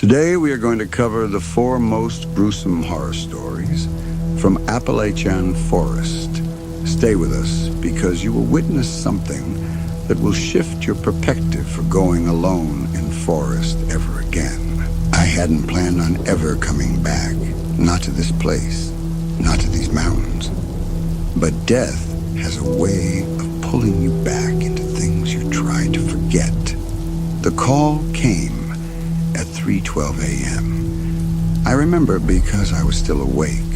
Today we are going to cover the 4 most gruesome horror stories from Applachian forest. Stay with us because you will witness something that will shift your perspective for going alone in forest ever again. I hadn't planned on ever coming back, not to this place, not to these mountains. But death has a way of pulling you back into things you tried to forget. The call came at 3:12 a.m. I remember because I was still awake,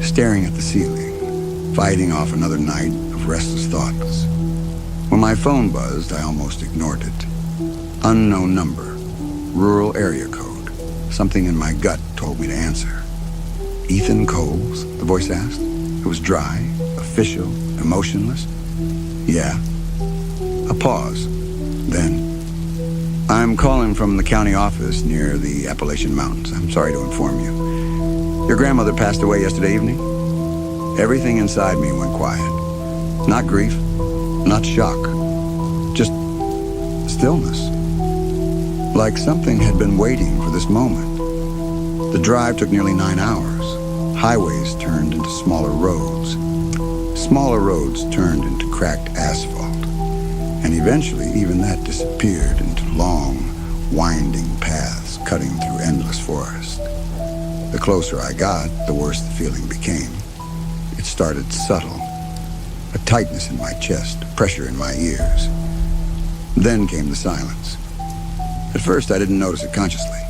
staring at the ceiling, fighting off another night of restless thoughts. When my phone buzzed, I almost ignored it. Unknown number, rural area code. Something in my gut told me to answer. Ethan Coles, the voice asked. It was dry, official, emotionless. Yeah. A pause. Then, I'm calling from the county office near the Appalachian Mountains. I'm sorry to inform you. Your grandmother passed away yesterday evening. Everything inside me went quiet. Not grief, not shock, just stillness. Like something had been waiting for this moment. The drive took nearly 9 hours. Highways turned into smaller roads. Smaller roads turned into cracked asphalt. And eventually, even that disappeared into long, winding paths cutting through endless forest. The closer I got, the worse the feeling became. It started subtle. A tightness in my chest, pressure in my ears. Then came the silence. At first, I didn't notice it consciously.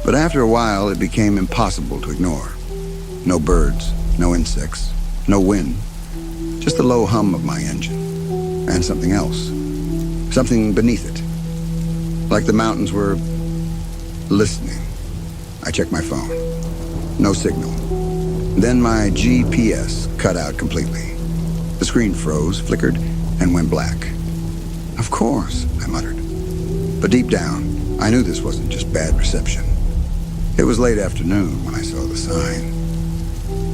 But after a while, it became impossible to ignore. No birds, no insects, no wind. Just the low hum of my engine. And something else. Something beneath it. Like the mountains were listening. I checked my phone. No signal. Then my GPS cut out completely. The screen froze, flickered, and went black. Of course, I muttered. But deep down, I knew this wasn't just bad reception. It was late afternoon when I saw the sign.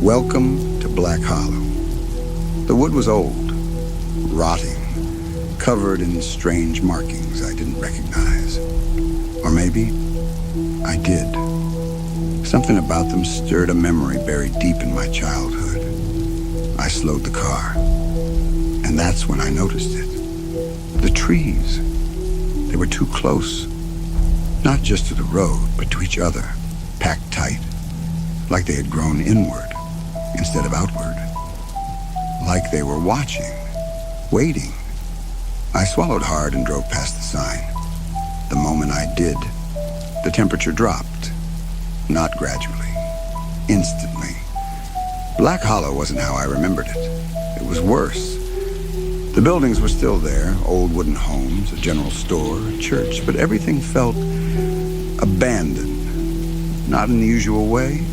Welcome to Black Hollow. The wood was old, rotting, covered in strange markings I didn't recognize. Or maybe I did. Something about them stirred a memory buried deep in my childhood. I slowed the car, and that's when I noticed it. The trees. They were too close. Not just to the road, but to each other, packed tight, like they had grown inward instead of outward. Like they were watching, waiting. I swallowed hard and drove past the sign. The moment I did, the temperature dropped. Not gradually. Instantly. Black Hollow wasn't how I remembered it. It was worse. The buildings were still there, old wooden homes, a general store, a church, but everything felt abandoned. Not in the usual way.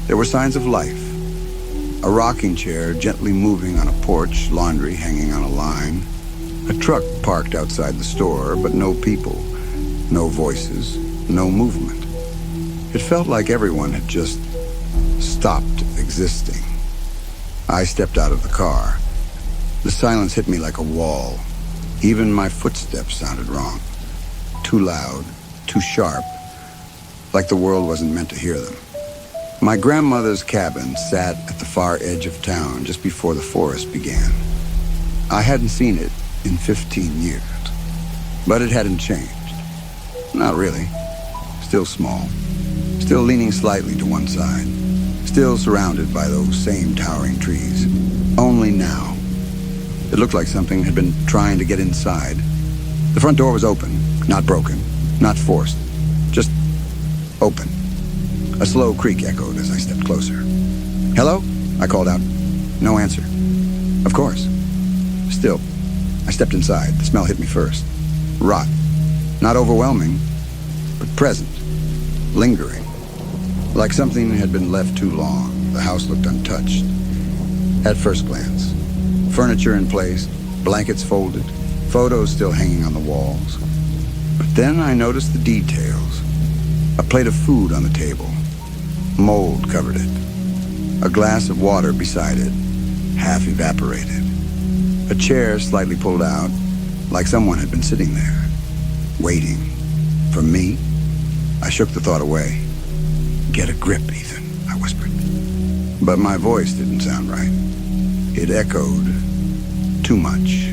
There were signs of life. A rocking chair gently moving on a porch, laundry hanging on a line. A truck parked outside the store, but no people, no voices, no movement. It felt like everyone had just stopped existing. I stepped out of the car. The silence hit me like a wall. Even my footsteps sounded wrong. Too loud, too sharp, like the world wasn't meant to hear them. My grandmother's cabin sat at the far edge of town just before the forest began. I hadn't seen it in 15 years, but it hadn't changed. Not really. Still small. Still leaning slightly to one side. Still surrounded by those same towering trees. Only now. It looked like something had been trying to get inside. The front door was open, not broken, not forced. Just open. A slow creak echoed as I stepped closer. Hello? I called out. No answer. Of course. Still, I stepped inside. The smell hit me first. Rot. Not overwhelming, but present. Lingering. Like something had been left too long. The house looked untouched. At first glance. Furniture in place, blankets folded, photos still hanging on the walls. But then I noticed the details. A plate of food on the table. Mold covered it. A glass of water beside it, half evaporated. A chair slightly pulled out, like someone had been sitting there, waiting for me. I shook the thought away. Get a grip, Ethan, I whispered. But my voice didn't sound right. It echoed too much.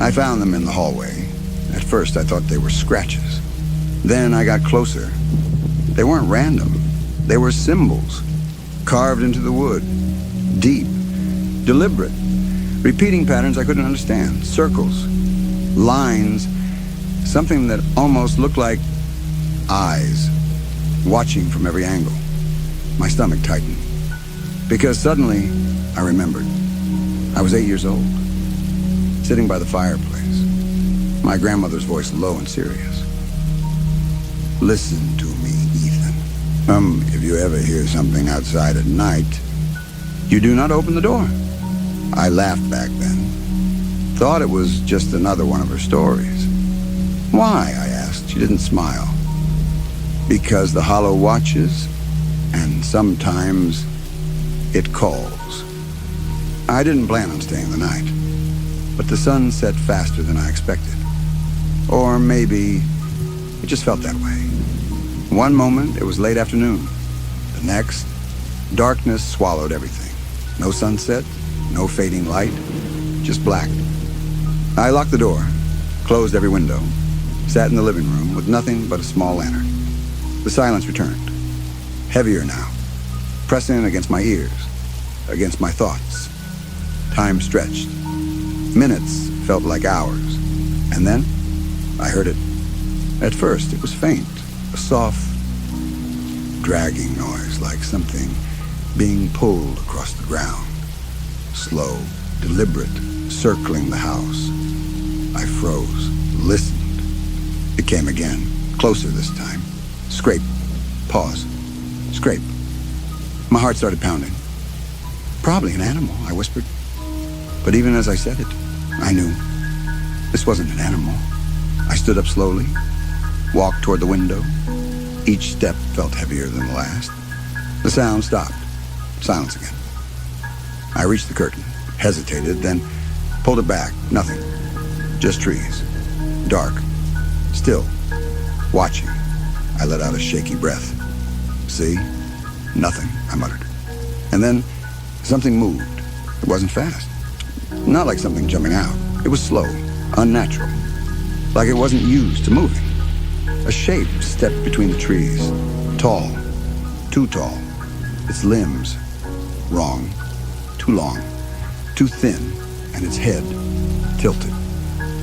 I found them in the hallway. At first, I thought they were scratches. Then I got closer. They weren't random. They were symbols, carved into the wood. Deep, deliberate, repeating patterns I couldn't understand. Circles, lines, something that almost looked like eyes, watching from every angle. My stomach tightened, because suddenly I remembered. I was 8 years old, sitting by the fireplace, my grandmother's voice low and serious. Listen to me, Ethan. If you ever hear something outside at night, you do not open the door. I laughed back then. Thought it was just another one of her stories. Why, I asked. She didn't smile. Because the hollow watches, and sometimes it calls. I didn't plan on staying the night, but the sun set faster than I expected. Or maybe it just felt that way. One moment, it was late afternoon. The next, darkness swallowed everything. No sunset, no fading light, just black. I locked the door, closed every window, sat in the living room with nothing but a small lantern. The silence returned, heavier now, pressing against my ears, against my thoughts. Time stretched. Minutes felt like hours. And then I heard it. At first, it was faint, a soft, dragging noise like something being pulled across the ground. Slow, deliberate, circling the house. I froze, listened. It came again, closer this time. Scrape, pause, scrape. My heart started pounding. Probably an animal, I whispered. But even as I said it, I knew this wasn't an animal. I stood up slowly, walked toward the window. Each step felt heavier than the last. The sound stopped. Silence again. I reached the curtain, hesitated, then pulled it back. Nothing. Just trees. Dark. Still. Watching. I let out a shaky breath. See? Nothing, I muttered. And then something moved. It wasn't fast. Not like something jumping out. It was slow, unnatural. Like it wasn't used to moving. A shape stepped between the trees. Tall. Too tall. Its limbs. Wrong. Too long. Too thin. And its head tilted.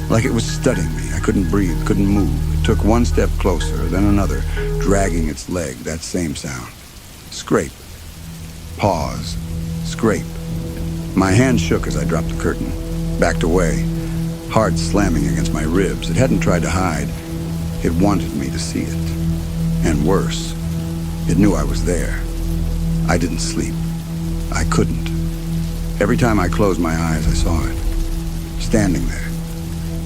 Like it was studying me. I couldn't breathe, couldn't move. It took one step closer, then another, dragging its leg, that same sound. Scrape. Pause. Scrape. My hand shook as I dropped the curtain, backed away, heart slamming against my ribs. It hadn't tried to hide. It wanted me to see it. And worse, it knew I was there. I didn't sleep. I couldn't. Every time I closed my eyes, I saw it. Standing there,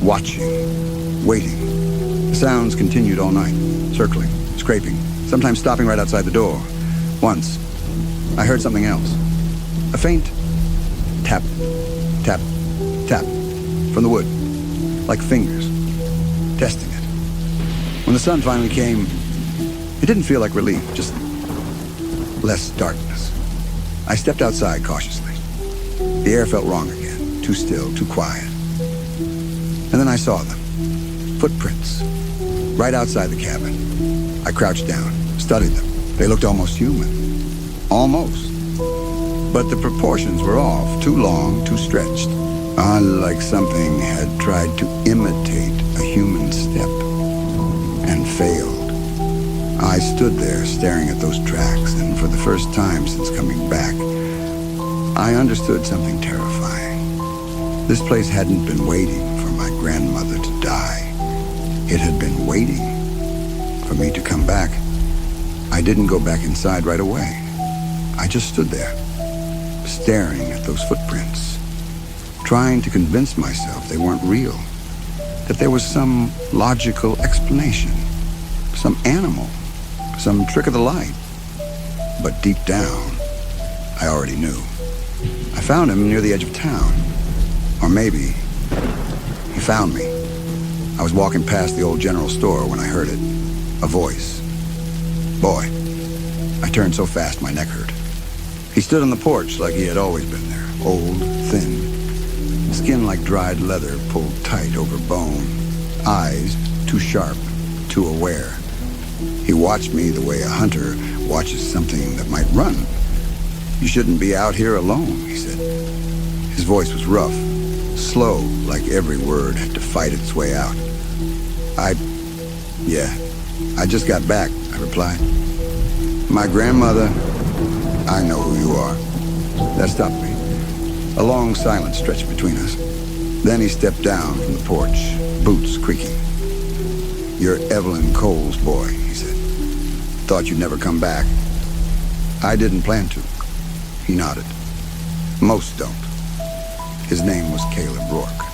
watching, waiting. The sounds continued all night, circling, scraping, sometimes stopping right outside the door. Once, I heard something else. A faint tap, tap, tap from the wood, like fingers, testing it. When the sun finally came, it didn't feel like relief, just less darkness. I stepped outside cautiously. The air felt wrong again, too still, too quiet. And then I saw them, footprints, right outside the cabin. I crouched down, studied them. They looked almost human. Almost. But the proportions were off, too long, too stretched. Like something had tried to imitate a human step and failed. I stood there staring at those tracks, and for the first time since coming back, I understood something terrifying. This place hadn't been waiting for my grandmother to die. It had been waiting for me to come back. I didn't go back inside right away. I just stood there, staring at those footprints, trying to convince myself they weren't real, that there was some logical explanation, some animal, some trick of the light. But deep down, I already knew. I found him near the edge of town. Or maybe he found me. I was walking past the old general store when I heard it. A voice. Boy, I turned so fast my neck hurt. He stood on the porch like he had always been there, old, thin, skin like dried leather pulled tight over bone, eyes too sharp, too aware. He watched me the way a hunter watches something that might run. "You shouldn't be out here alone," he said. His voice was rough, slow, like every word had to fight its way out. I just got back," I replied. "My grandmother, I know who you are." That stopped me. A long silence stretched between us. Then he stepped down from the porch, boots creaking. "You're Evelyn Cole's boy," he said. "Thought you'd never come back." "I didn't plan to." He nodded. "Most don't." His name was Caleb Rourke,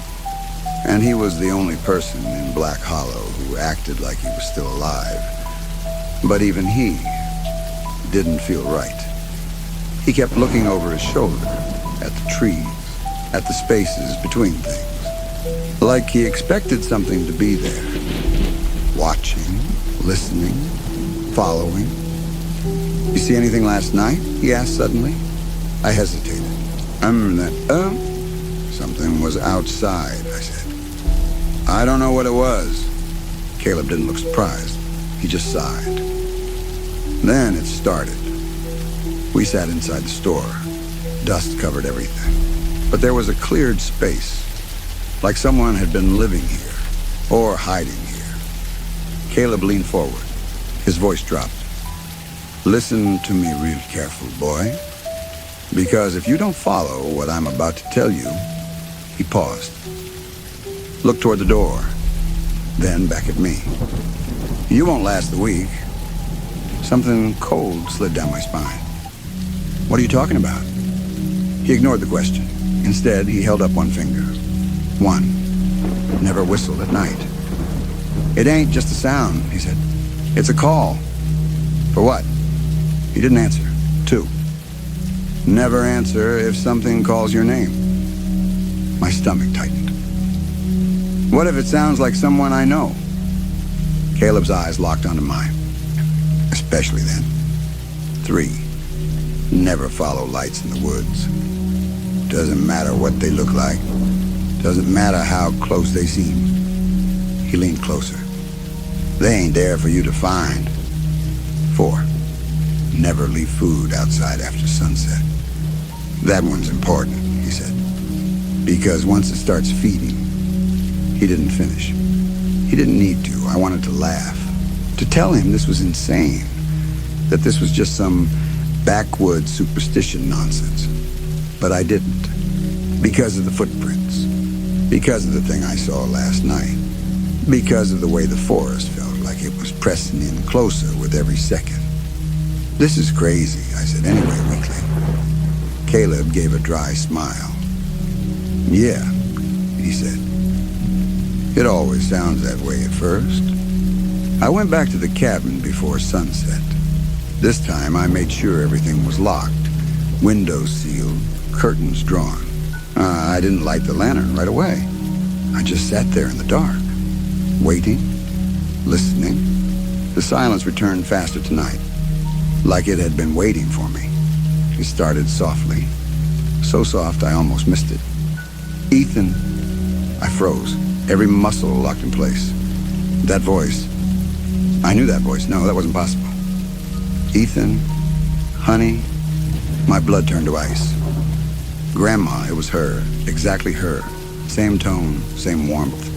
and he was the only person in Black Hollow who acted like he was still alive. But even he didn't feel right. He kept looking over his shoulder, at the trees, at the spaces between things, like he expected something to be there, watching, listening, following. "You see anything last night?" he asked suddenly. I hesitated. Something was outside," I said. "I don't know what it was." Caleb didn't look surprised. He just sighed. Then it started. We sat inside the store. Dust covered everything. But there was a cleared space, like someone had been living here, or hiding here. Caleb leaned forward. His voice dropped. "Listen to me real careful, boy. Because if you don't follow what I'm about to tell you..." He paused. Looked toward the door. Then back at me. "You won't last the week." Something cold slid down my spine. "What are you talking about?" He ignored the question. Instead, he held up one finger. "One. Never whistle at night." "It ain't just a sound," he said. "It's a call." "For what?" He didn't answer. 2. Never answer if something calls your name. My stomach tightened. "What if it sounds like someone I know?" Caleb's eyes locked onto mine. "Especially then." 3. Never follow lights in the woods. Doesn't matter what they look like. Doesn't matter how close they seem. He leaned closer. They ain't there for you to find. 4. Never leave food outside after sunset. That one's important, he said. Because once it starts feeding, he didn't finish. He didn't need to. I wanted to laugh. To tell him this was insane. That this was just some backwoods superstition nonsense. But I didn't. Because of the footprints. Because of the thing I saw last night. Because of the way the forest felt like it was pressing in closer with every second. "This is crazy," I said anyway weakly. Caleb gave a dry smile. "Yeah," he said. "It always sounds that way at first." I went back to the cabin before sunset. This time I made sure everything was locked, windows sealed, curtains drawn. I didn't light the lantern right away. I just sat there in the dark, waiting, listening. The silence returned faster tonight, like it had been waiting for me. It started softly, so soft I almost missed it. "Ethan." I froze, every muscle locked in place. That voice, I knew that voice. No, that wasn't possible. "Ethan, honey," my blood turned to ice. Grandma, it was her, exactly her. Same tone, same warmth,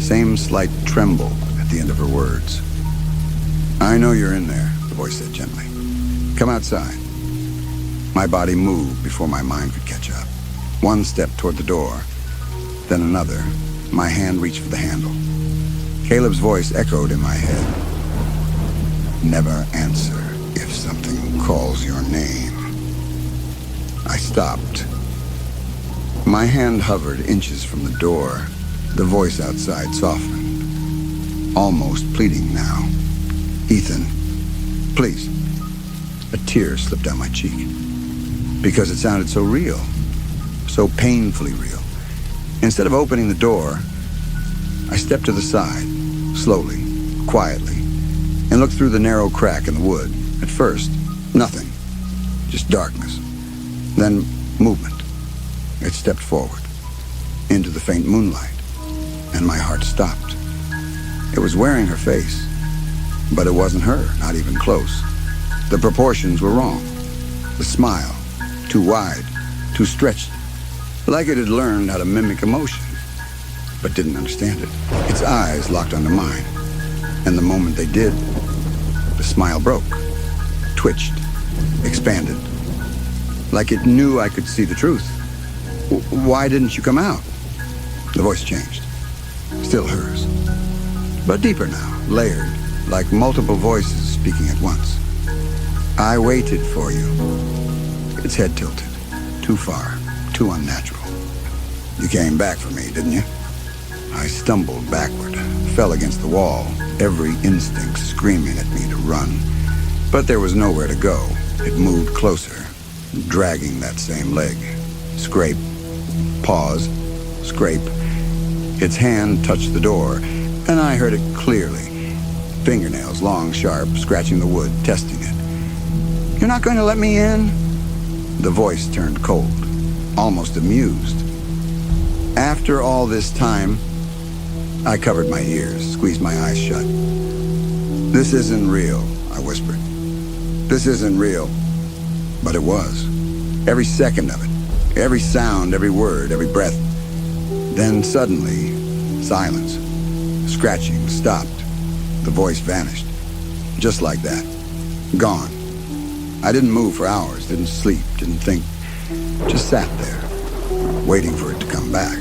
same slight tremble at the end of her words. "I know you're in there," the voice said gently. "Come outside." My body moved before my mind could catch up. One step toward the door, then another. My hand reached for the handle. Caleb's voice echoed in my head. "Never answer if something calls your name." I stopped. My hand hovered inches from the door. The voice outside softened, almost pleading now. "Ethan, please." A tear slipped down my cheek. Because it sounded so real, so painfully real. Instead of opening the door, I stepped to the side, slowly, quietly, and looked through the narrow crack in the wood. At first, nothing, just darkness. Then movement. It stepped forward, into the faint moonlight, and my heart stopped. It was wearing her face, but it wasn't her, not even close. The proportions were wrong. The smile, too wide, too stretched, like it had learned how to mimic emotion, but didn't understand it. Its eyes locked onto mine, and the moment they did, the smile broke, twitched, expanded, like it knew I could see the truth. Why didn't you come out? The voice changed. Still hers, but deeper now, layered, like multiple voices speaking at once. I waited for you. Its head tilted, too far, too unnatural. You came back for me, didn't you? I stumbled backward, fell against the wall, every instinct screaming at me to run. But there was nowhere to go. It moved closer, dragging that same leg. Scrape, pause, scrape. Its hand touched the door, and I heard it clearly. Fingernails, long, sharp, scratching the wood, testing it. You're not going to let me in? The voice turned cold, almost amused. After all this time, I covered my ears, squeezed my eyes shut. This isn't real, I whispered. This isn't real. But it was. Every second of it. Every sound, every word, every breath. Then suddenly, silence. Scratching stopped. The voice vanished. Just like that. Gone. I didn't move for hours, didn't sleep, didn't think. Just sat there, waiting for it to come back.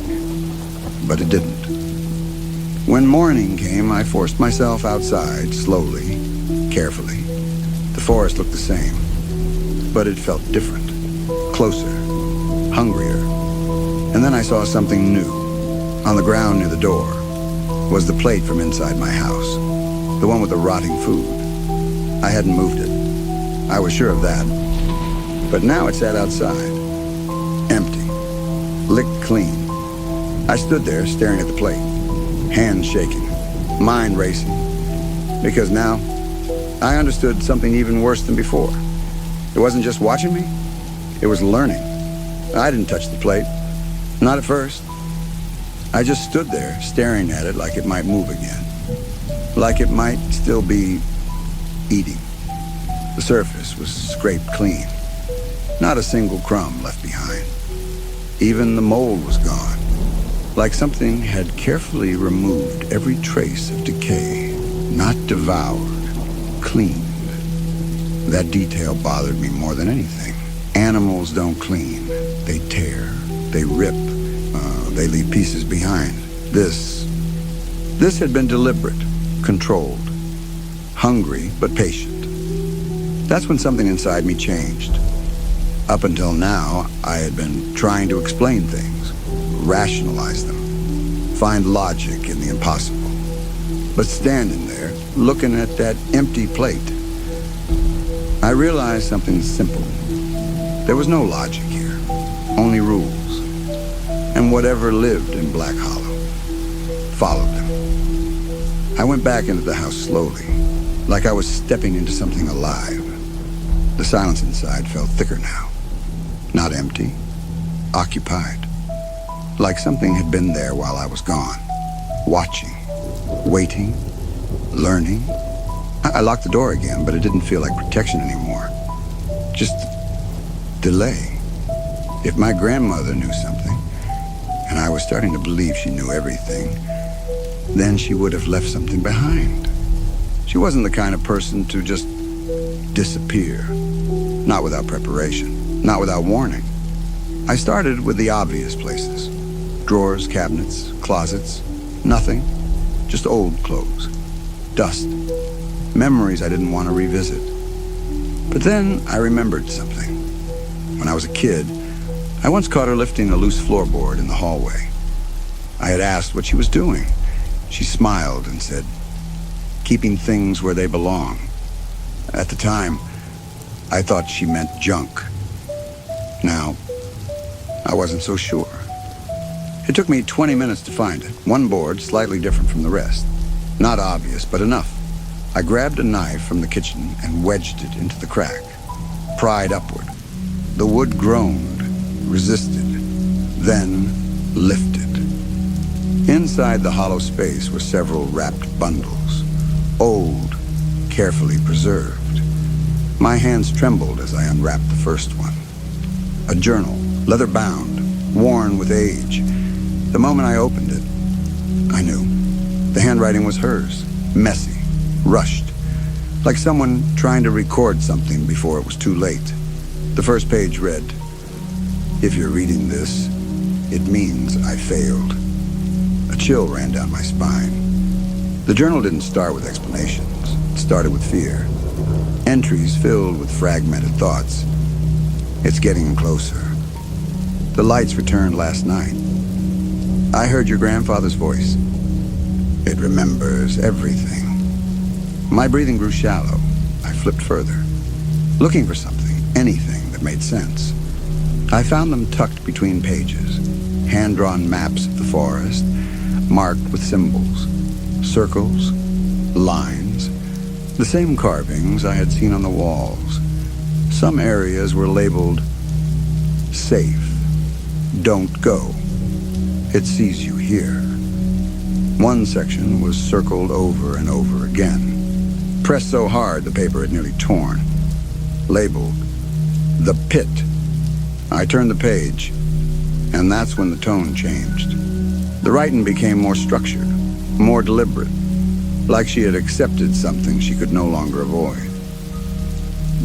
But it didn't. When morning came, I forced myself outside, slowly, carefully. The forest looked the same, but it felt different, closer, hungrier. And then I saw something new. On the ground near the door was the plate from inside my house, the one with the rotting food. I hadn't moved it. I was sure of that. But now it sat outside, empty, licked clean. I stood there staring at the plate, hands shaking, mind racing, because now I understood something even worse than before. It wasn't just watching me, it was learning. I didn't touch the plate, not at first. I just stood there staring at it like it might move again, like it might still be eating. The surface was scraped clean, not a single crumb left behind. Even the mold was gone, like something had carefully removed every trace of decay, not devoured, cleaned. That detail bothered me more than anything. Animals don't clean. They tear, they rip, they leave pieces behind. This had been deliberate, controlled, hungry but patient. That's when something inside me changed. Up until now, I had been trying to explain things, rationalize them, find logic in the impossible. But standing there, looking at that empty plate, I realized something simple. There was no logic here, only rules. And whatever lived in Black Hollow followed them. I went back into the house slowly, like I was stepping into something alive. The silence inside felt thicker now. Not empty, occupied. Like something had been there while I was gone. Watching, waiting, learning. I locked the door again, but it didn't feel like protection anymore. Just delay. If my grandmother knew something, and I was starting to believe she knew everything, then she would have left something behind. She wasn't the kind of person to just disappear. Not without preparation, not without warning. I started with the obvious places. Drawers, cabinets, closets, nothing. Just old clothes, dust, memories I didn't want to revisit. But then I remembered something. When I was a kid, I once caught her lifting a loose floorboard in the hallway. I had asked what she was doing. She smiled and said, keeping things where they belong. At the time, I thought she meant junk. Now, I wasn't so sure. It took me 20 minutes to find it. One board, slightly different from the rest. Not obvious, but enough. I grabbed a knife from the kitchen and wedged it into the crack, pried upward. The wood groaned, resisted, then lifted. Inside the hollow space were several wrapped bundles, old, carefully preserved. My hands trembled as I unwrapped the first one. A journal, leather-bound, worn with age. The moment I opened it, I knew. The handwriting was hers, messy, rushed, like someone trying to record something before it was too late. The first page read, "If you're reading this, it means I failed." A chill ran down my spine. The journal didn't start with explanations. It started with fear. Entries filled with fragmented thoughts. It's getting closer. The lights returned last night. I heard your grandfather's voice. It remembers everything. My breathing grew shallow. I flipped further, looking for something, anything that made sense. I found them tucked between pages, hand-drawn maps of the forest, marked with symbols, circles, lines, the same carvings I had seen on the walls. Some areas were labeled safe, don't go, it sees you here. One section was circled over and over again, pressed so hard the paper had nearly torn, labeled the pit. I turned the page, and that's when the tone changed. The writing became more structured, more deliberate, like she had accepted something she could no longer avoid.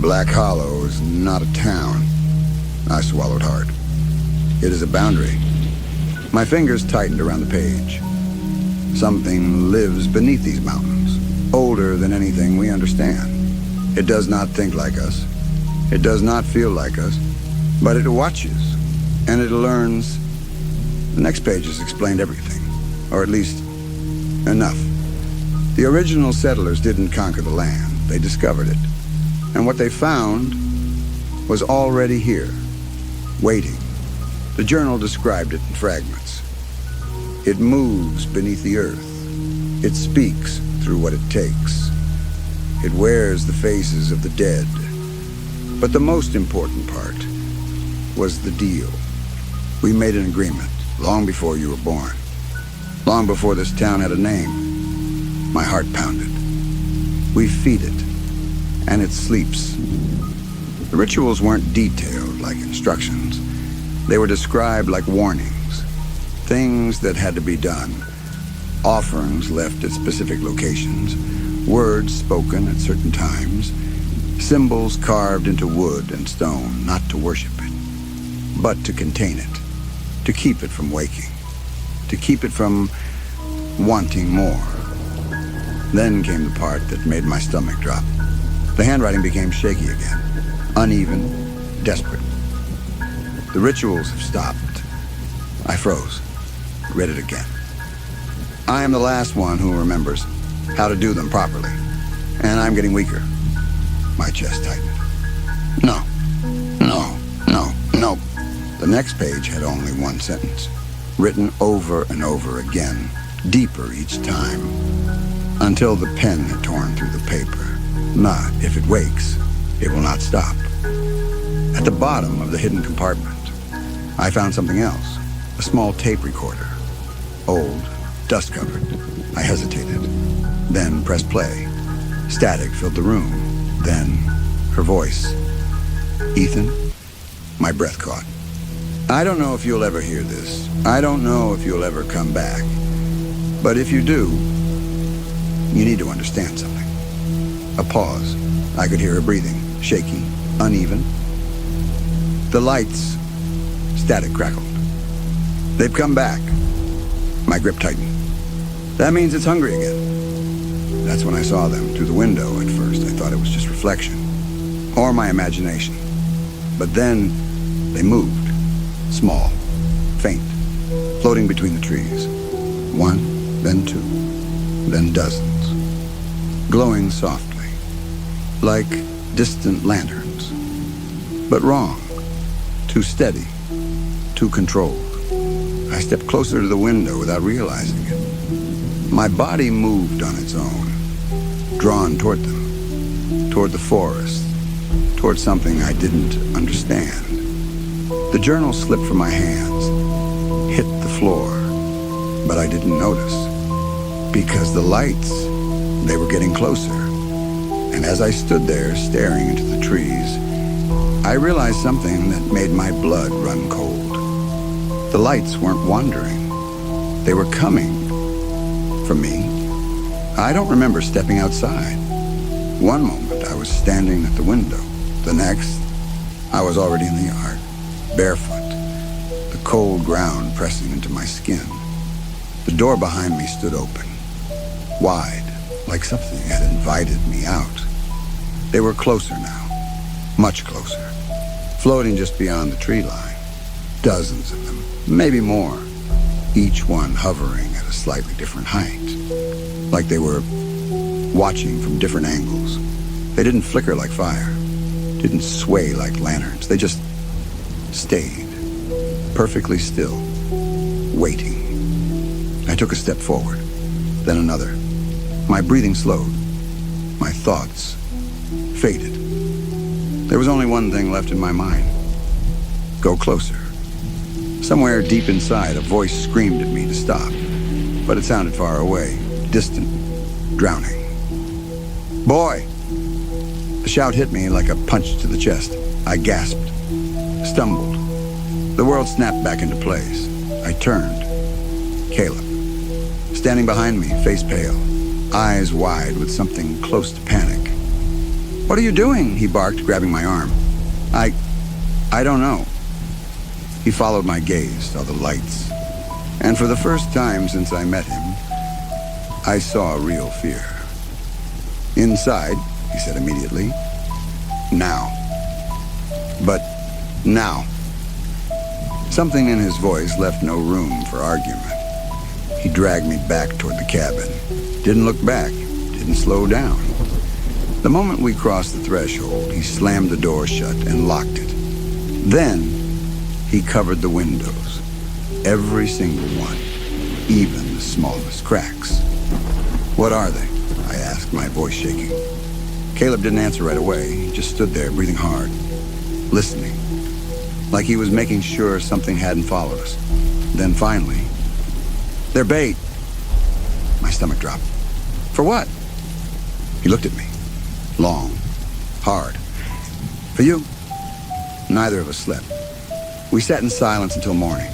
Black Hollow is not a town. I swallowed hard. It is a boundary. My fingers tightened around the page. Something lives beneath these mountains, older than anything we understand. It does not think like us. It does not feel like us, but it watches, and it learns. The next pages explained everything, or at least enough. The original settlers didn't conquer the land. They discovered it. And what they found was already here, waiting. The journal described it in fragments. It moves beneath the earth. It speaks through what it takes. It wears the faces of the dead. But the most important part was the deal. We made an agreement long before you were born. Long before this town had a name. My heart pounded. We feed it, and it sleeps. The rituals weren't detailed like instructions. They were described like warnings. Things that had to be done. Offerings left at specific locations. Words spoken at certain times. Symbols carved into wood and stone, not to worship it, but to contain it, to keep it from waking, to keep it from wanting more. Then came the part that made my stomach drop. The handwriting became shaky again, uneven, desperate. The rituals have stopped. I froze, read it again. I am the last one who remembers how to do them properly, and I'm getting weaker. My chest tightened. No, no, no, no. The next page had only one sentence, written over and over again, deeper each time, until the pen had torn through the paper. Not if it wakes, it will not stop. At the bottom of the hidden compartment, I found something else, a small tape recorder. Old, dust-covered. I hesitated, then pressed play. Static filled the room. Then, her voice. Ethan? My breath caught. I don't know if you'll ever hear this. I don't know if you'll ever come back. But if you do, you need to understand something. A pause. I could hear her breathing, shaky, uneven. The lights. Static crackled. They've come back. My grip tightened. That means it's hungry again. That's when I saw them through the window at first. I thought it was just reflection. Or my imagination. But then they moved. Small. Faint. Floating between the trees. One, then two, then dozens. Glowing softly. Like distant lanterns. But wrong. Too steady. Too controlled. I stepped closer to the window without realizing it. My body moved on its own. drawn toward them, toward the forest, toward something I didn't understand. The journal slipped from my hands, hit the floor, but I didn't notice, because the lights, they were getting closer. And as I stood there staring into the trees, I realized something that made my blood run cold. The lights weren't wandering. They were coming for me. I don't remember stepping outside. One moment I was standing at the window. The next, I was already in the yard, barefoot, the cold ground pressing into my skin. The door behind me stood open, wide, like something had invited me out. They were closer now, much closer, floating just beyond the tree line. Dozens of them, maybe more, each one hovering at a slightly different height, like they were watching from different angles. They didn't flicker like fire, didn't sway like lanterns. They just stayed, perfectly still, waiting. I took a step forward, then another. My breathing slowed. My thoughts faded. There was only one thing left in my mind. Go closer. Somewhere deep inside, a voice screamed at me to stop, but it sounded far away, distant, drowning. Boy! The shout hit me like a punch to the chest. I gasped, stumbled. The world snapped back into place. I turned. Caleb, standing behind me, face pale, eyes wide with something close to panic. What are you doing? He barked, grabbing my arm. I don't know. He followed my gaze, saw the lights. And for the first time since I met him, I saw real fear. Inside, he said immediately, now. But now. Something in his voice left no room for argument. He dragged me back toward the cabin. Didn't look back, didn't slow down. The moment we crossed the threshold, he slammed the door shut and locked it. Then, he covered the windows, every single one, even the smallest cracks. What are they? I asked, my voice shaking. Caleb didn't answer right away. He just stood there, breathing hard, listening, like he was making sure something hadn't followed us. Then finally, they're bait. My stomach dropped. For what? He looked at me, long, hard. For you. Neither of us slept. We sat in silence until morning.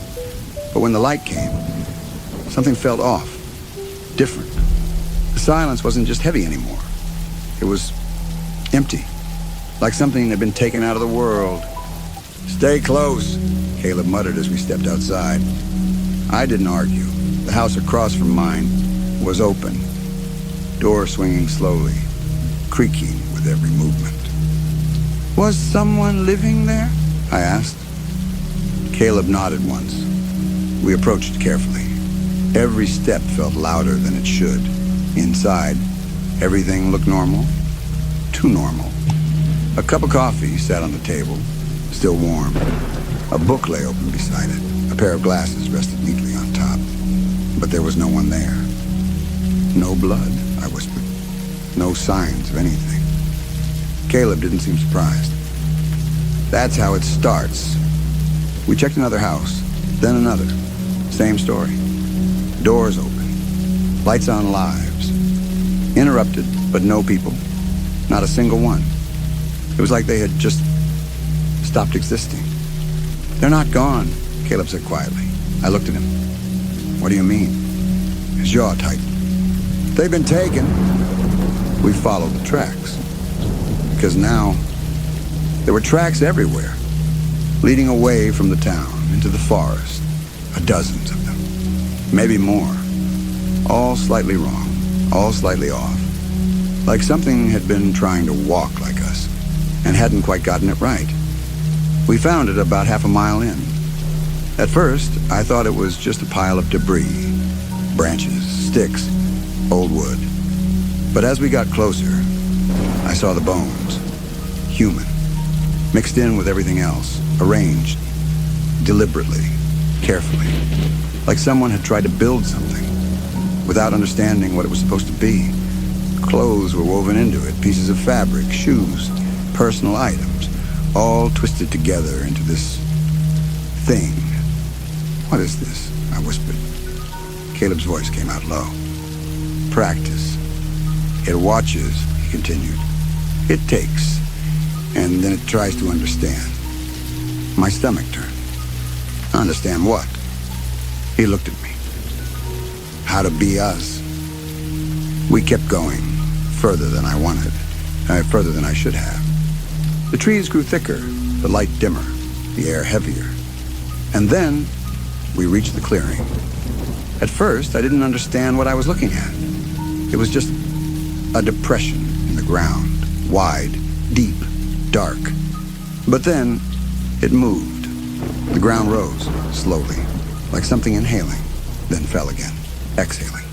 But when the light came, something felt off, different. The silence wasn't just heavy anymore. It was empty, like something had been taken out of the world. Stay close, Caleb muttered as we stepped outside. I didn't argue. The house across from mine was open, door swinging slowly, creaking with every movement. Was someone living there? I asked. Caleb nodded once. We approached carefully. Every step felt louder than it should. Inside, everything looked normal. Too normal. A cup of coffee sat on the table, still warm. A book lay open beside it. A pair of glasses rested neatly on top. But there was no one there. No blood, I whispered. No signs of anything. Caleb didn't seem surprised. That's how it starts. We checked another house, then another. Same story. Doors open. Lights on lives. Interrupted, but no people. Not a single one. It was like they had just stopped existing. They're not gone, Caleb said quietly. I looked at him. What do you mean? His jaw tightened. They've been taken. We followed the tracks. Because now, there were tracks everywhere, leading away from the town into the forest. Dozens of them. Maybe more. All slightly wrong. All slightly off. Like something had been trying to walk like us and hadn't quite gotten it right. We found it about half a mile in. At first, I thought it was just a pile of debris, branches, sticks, old wood. But as we got closer, I saw the bones, human, mixed in with everything else, arranged, deliberately, carefully, like someone had tried to build something without understanding what it was supposed to be. Clothes were woven into it, pieces of fabric, shoes, personal items, all twisted together into this thing. What is this? I whispered. Caleb's voice came out low. Practice. It watches, he continued. It takes, and then it tries to understand. My stomach turned. Understand what? He looked at me. How to be us. We kept going, further than I wanted, further than I should have. The trees grew thicker, the light dimmer, the air heavier. And then we reached the clearing. At first, I didn't understand what I was looking at. It was just a depression in the ground, wide, deep, dark. But then it moved. The ground rose, slowly, like something inhaling, then fell again, exhaling.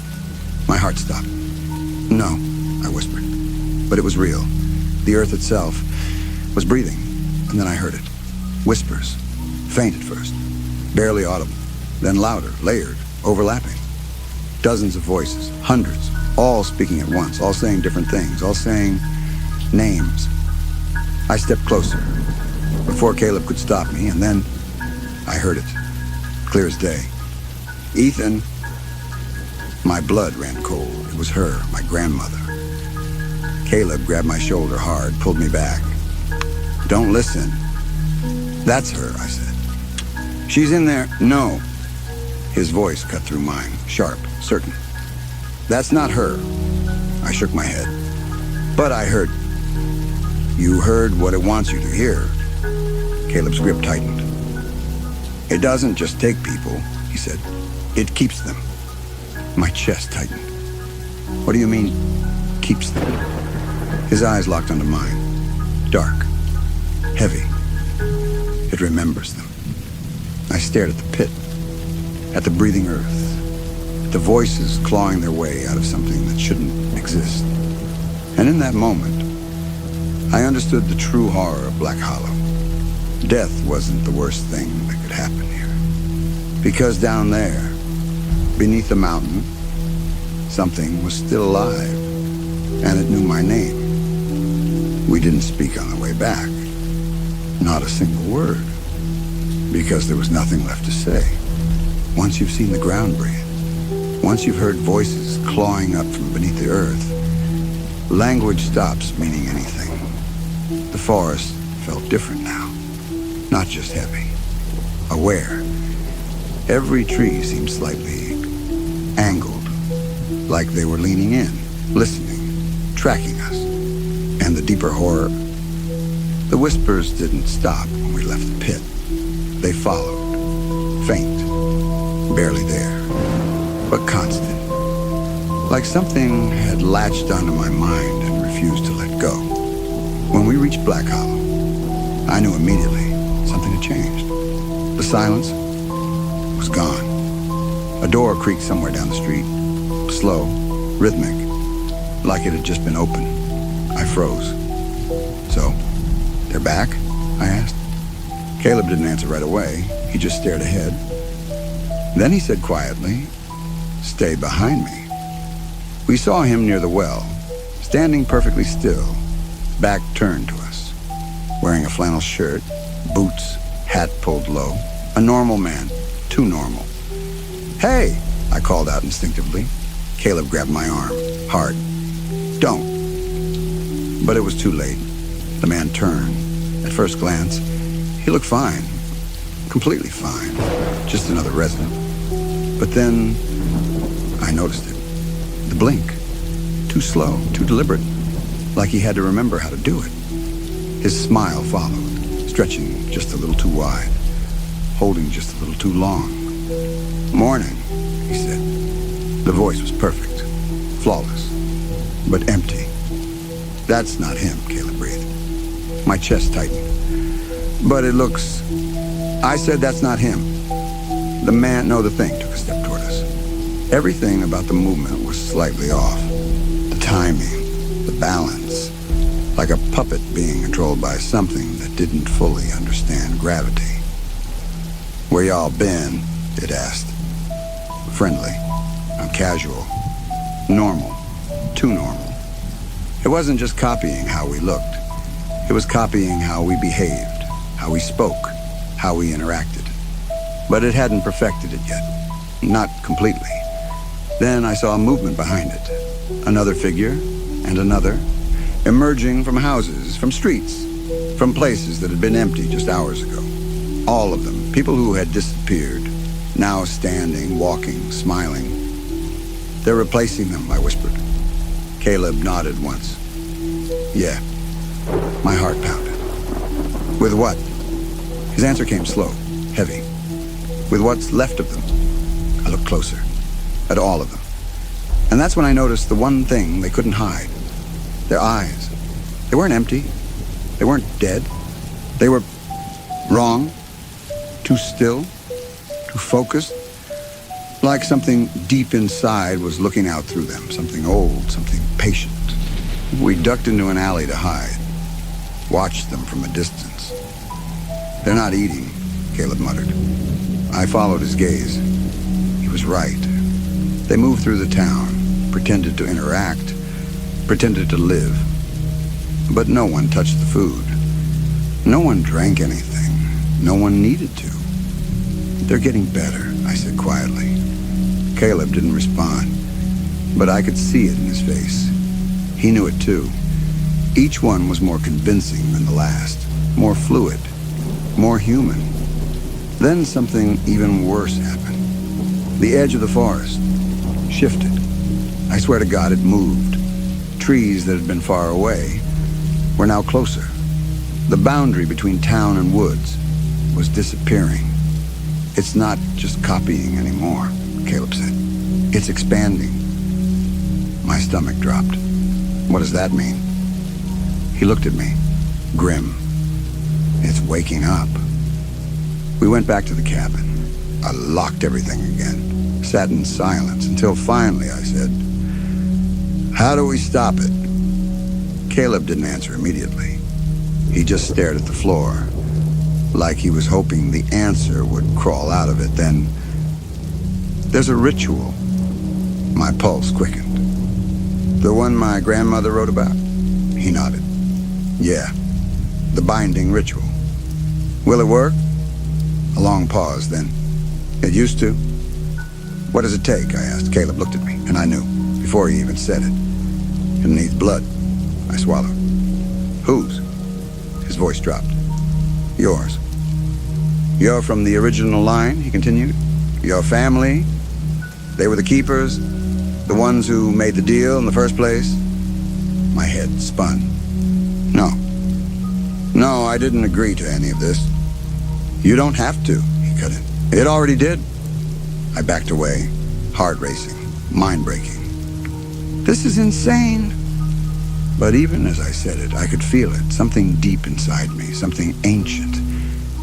My heart stopped. No, I whispered. But it was real. The earth itself was breathing, and then I heard it. Whispers, faint at first, barely audible, then louder, layered, overlapping. Dozens of voices, hundreds, all speaking at once, all saying different things, all saying names. I stepped closer, before Caleb could stop me, and then I heard it, clear as day. Ethan. My blood ran cold. It was her, my grandmother. Caleb grabbed my shoulder hard, pulled me back. Don't listen. That's her, I said. She's in there. No. His voice cut through mine, sharp, certain. That's not her. I shook my head. But I heard. You heard what it wants you to hear. Caleb's grip tightened. It doesn't just take people, he said. It keeps them. My chest tightened. What do you mean, keeps them? His eyes locked onto mine. Dark. Heavy. It remembers them. I stared at the pit. At the breathing earth. At the voices clawing their way out of something that shouldn't exist. And in that moment, I understood the true horror of Black Hollow. Death wasn't the worst thing that could happen here. Because down there, beneath the mountain, something was still alive, and it knew my name. We didn't speak on the way back. Not a single word. Because there was nothing left to say. Once you've seen the ground breathe, once you've heard voices clawing up from beneath the earth, language stops meaning anything. The forest felt different now. Not just heavy. Aware. Every tree seemed slightly angled, like they were leaning in, listening, tracking us. And the deeper horror, the whispers didn't stop when we left the pit. They followed, faint, barely there, but constant. Like something had latched onto my mind and refused to let go. When we reached Black Hollow, I knew immediately something had changed. The silence was gone. A door creaked somewhere down the street, slow, rhythmic, like it had just been opened. I froze. So, they're back? I asked. Caleb didn't answer right away. He just stared ahead. Then he said quietly, "Stay behind me." We saw him near the well, standing perfectly still, back turned to us, wearing a flannel shirt, boots, hat pulled low. A normal man, too normal. "Hey!" I called out instinctively. Caleb grabbed my arm, hard. "Don't." But it was too late. The man turned. At first glance, he looked fine. Completely fine. Just another resident. But then, I noticed it. The blink. Too slow, too deliberate. Like he had to remember how to do it. His smile followed, stretching just a little too wide, holding just a little too long. "Morning," he said. The voice was perfect, flawless, but empty. "That's not him," Caleb breathed. My chest tightened. "But it looks..." I said, "That's not him." The man, no, the thing took a step toward us. Everything about the movement was slightly off. The timing, the balance, like a puppet being controlled by something that didn't fully understand gravity. "Where y'all been?" it asked. Friendly, casual, normal, too normal. It wasn't just copying how we looked. It was copying how we behaved, how we spoke, how we interacted. But it hadn't perfected it yet. Not completely. Then I saw a movement behind it. Another figure, and another, emerging from houses, from streets, from places that had been empty just hours ago. All of them, people who had disappeared, now standing, walking, smiling. "They're replacing them," I whispered. Caleb nodded once. "Yeah." My heart pounded. "With what?" His answer came slow, heavy. "With what's left of them." I looked closer, at all of them. And that's when I noticed the one thing they couldn't hide. Their eyes. They weren't empty. They weren't dead. They were wrong, too still, too focused. Like something deep inside was looking out through them, something old, something patient. We ducked into an alley to hide, watched them from a distance. "They're not eating," Caleb muttered. I followed his gaze. He was right. They moved through the town, pretended to interact, pretended to live. But no one touched the food. No one drank anything. No one needed to. "They're getting better," I said quietly. Caleb didn't respond, but I could see it in his face. He knew it too. Each one was more convincing than the last, more fluid, more human. Then something even worse happened. The edge of the forest shifted. I swear to God, it moved. Trees that had been far away were now closer. The boundary between town and woods was disappearing. "It's not just copying anymore," Caleb said. "It's expanding." My stomach dropped. "What does that mean?" He looked at me, grim. "It's waking up." We went back to the cabin. I locked everything again, sat in silence until finally I said, "How do we stop it?" Caleb didn't answer immediately. He just stared at the floor, like he was hoping the answer would crawl out of it. Then, "There's a ritual." My pulse quickened. "The one my grandmother wrote about?" He nodded. "Yeah, the binding ritual." "Will it work?" A long pause, then, "It used to." "What does it take?" I asked. Caleb looked at me, and I knew, before he even said it. "It needs blood." I swallowed. "Whose?" His voice dropped. "Yours." "You're from the original line," he continued. "Your family, they were the keepers, the ones who made the deal in the first place." My head spun. No, I didn't agree to any of this." "You don't have to," he cut in. "It already did." I backed away, heart racing, mind breaking. "This is insane." But even as I said it, I could feel it, something deep inside me, something ancient,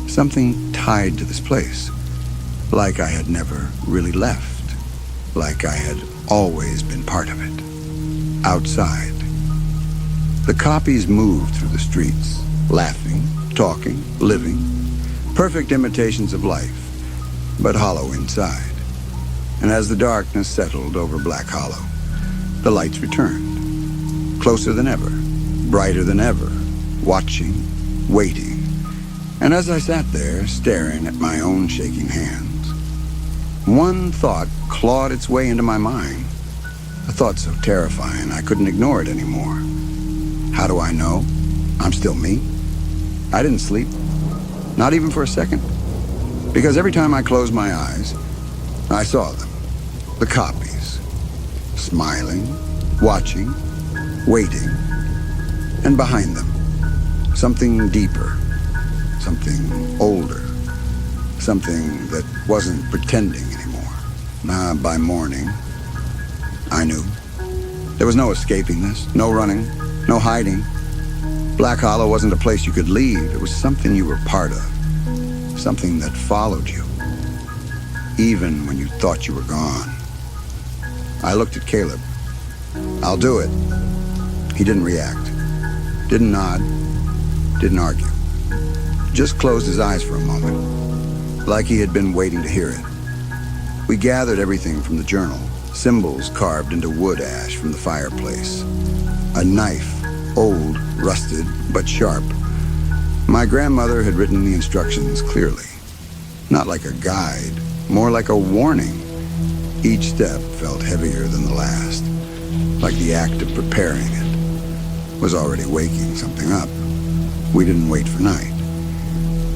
something tied to this place, like I had never really left, like I had always been part of it. Outside. The copies moved through the streets, laughing, talking, living, perfect imitations of life, but hollow inside. And as the darkness settled over Black Hollow, the lights returned, closer than ever, brighter than ever, watching, waiting. And as I sat there, staring at my own shaking hands, one thought clawed its way into my mind, a thought so terrifying I couldn't ignore it anymore. How do I know I'm still me? I didn't sleep, not even for a second, because every time I closed my eyes, I saw them, the copies, smiling, watching, waiting, and behind them, something deeper, something older, something that wasn't pretending anymore. By morning, I knew. There was no escaping this, no running, no hiding. Black Hollow wasn't a place you could leave. It was something you were part of, something that followed you, even when you thought you were gone. I looked at Caleb. "I'll do it." He didn't react, didn't nod, didn't argue. Just closed his eyes for a moment, like he had been waiting to hear it. We gathered everything from the journal, symbols carved into wood ash from the fireplace, A knife, old, rusted, but sharp. My grandmother had written the instructions clearly. Not like a guide, more like a warning. Each step felt heavier than the last, like the act of preparing it was already waking something up. We didn't wait for night,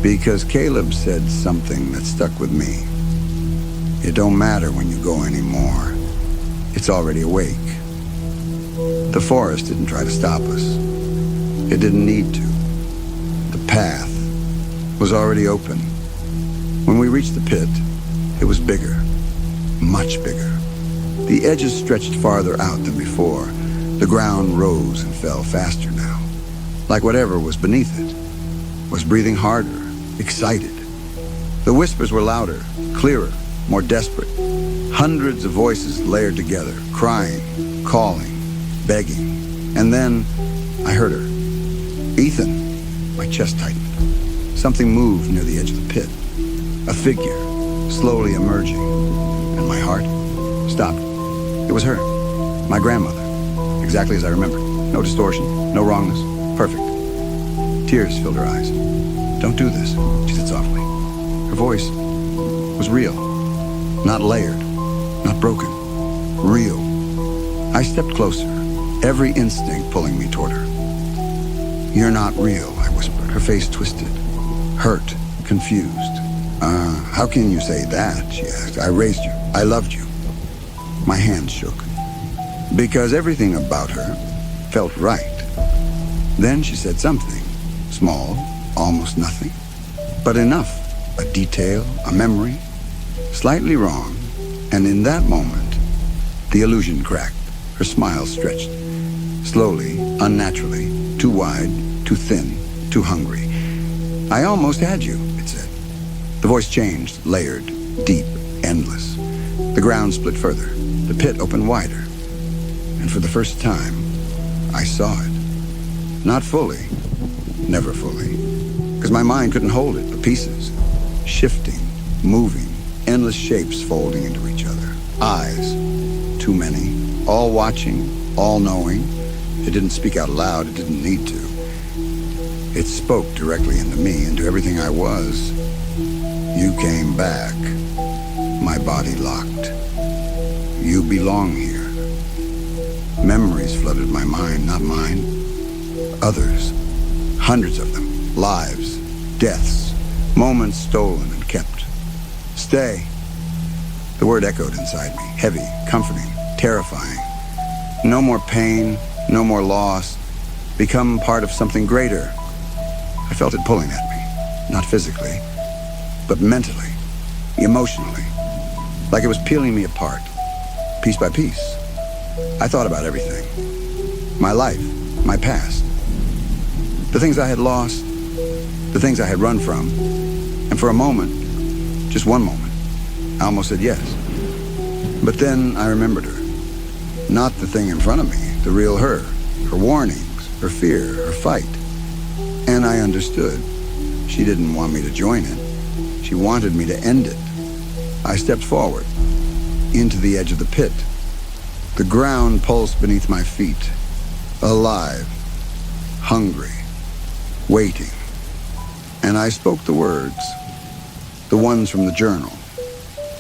because Caleb said something that stuck with me. It don't matter when you go anymore. It's already awake. The forest didn't try to stop us. It didn't need to. The path was already open. When we reached the pit, it was bigger, much bigger. The edges stretched farther out than before. The ground rose and fell faster now, like whatever was beneath it was breathing harder, excited. The whispers were louder, clearer, more desperate. Hundreds of voices layered together, crying, calling, begging. And then I heard her. Ethan. My chest tightened. Something moved near the edge of the pit. A figure, slowly emerging. And my heart stopped. It was her, my grandmother. Exactly as I remembered. No distortion, no wrongness. Perfect. Tears filled her eyes. Don't do this, she said softly. Her voice was real. Not layered, not broken. Real. I stepped closer, every instinct pulling me toward her. You're not real, I whispered, her face twisted, hurt, confused. How can you say that, she asked. I raised you. I loved you. My hand shook, because everything about her felt right. Then she said something, small, almost nothing, but enough. A detail, a memory, slightly wrong, and in that moment, the illusion cracked. Her smile stretched, slowly, unnaturally, too wide, too thin, too hungry. I almost had you, it said. The voice changed, layered, deep, endless. The ground split further. The pit opened wider. And for the first time, I saw it. Not fully, never fully, because my mind couldn't hold it, the pieces. Shifting, moving, endless shapes folding into each other. Eyes, too many, all watching, all knowing. It didn't speak out loud, it didn't need to. It spoke directly into me, into everything I was. You came back. My body locked. You belong here. Memories flooded my mind, not mine. Others. Hundreds of them. Lives. Deaths. Moments stolen and kept. Stay. The word echoed inside me. Heavy, comforting, terrifying. No more pain, no more loss. Become part of something greater. I felt it pulling at me. Not physically, but mentally, emotionally. Like it was peeling me apart, piece by piece. I thought about everything. My life, my past. The things I had lost, the things I had run from. And for a moment, just one moment, I almost said yes. But then I remembered her. Not the thing in front of me, the real her. Her warnings, her fear, her fight. And I understood. She didn't want me to join it. She wanted me to end it. I stepped forward, into the edge of the pit. The ground pulsed beneath my feet. Alive, hungry, waiting. And I spoke the words, the ones from the journal,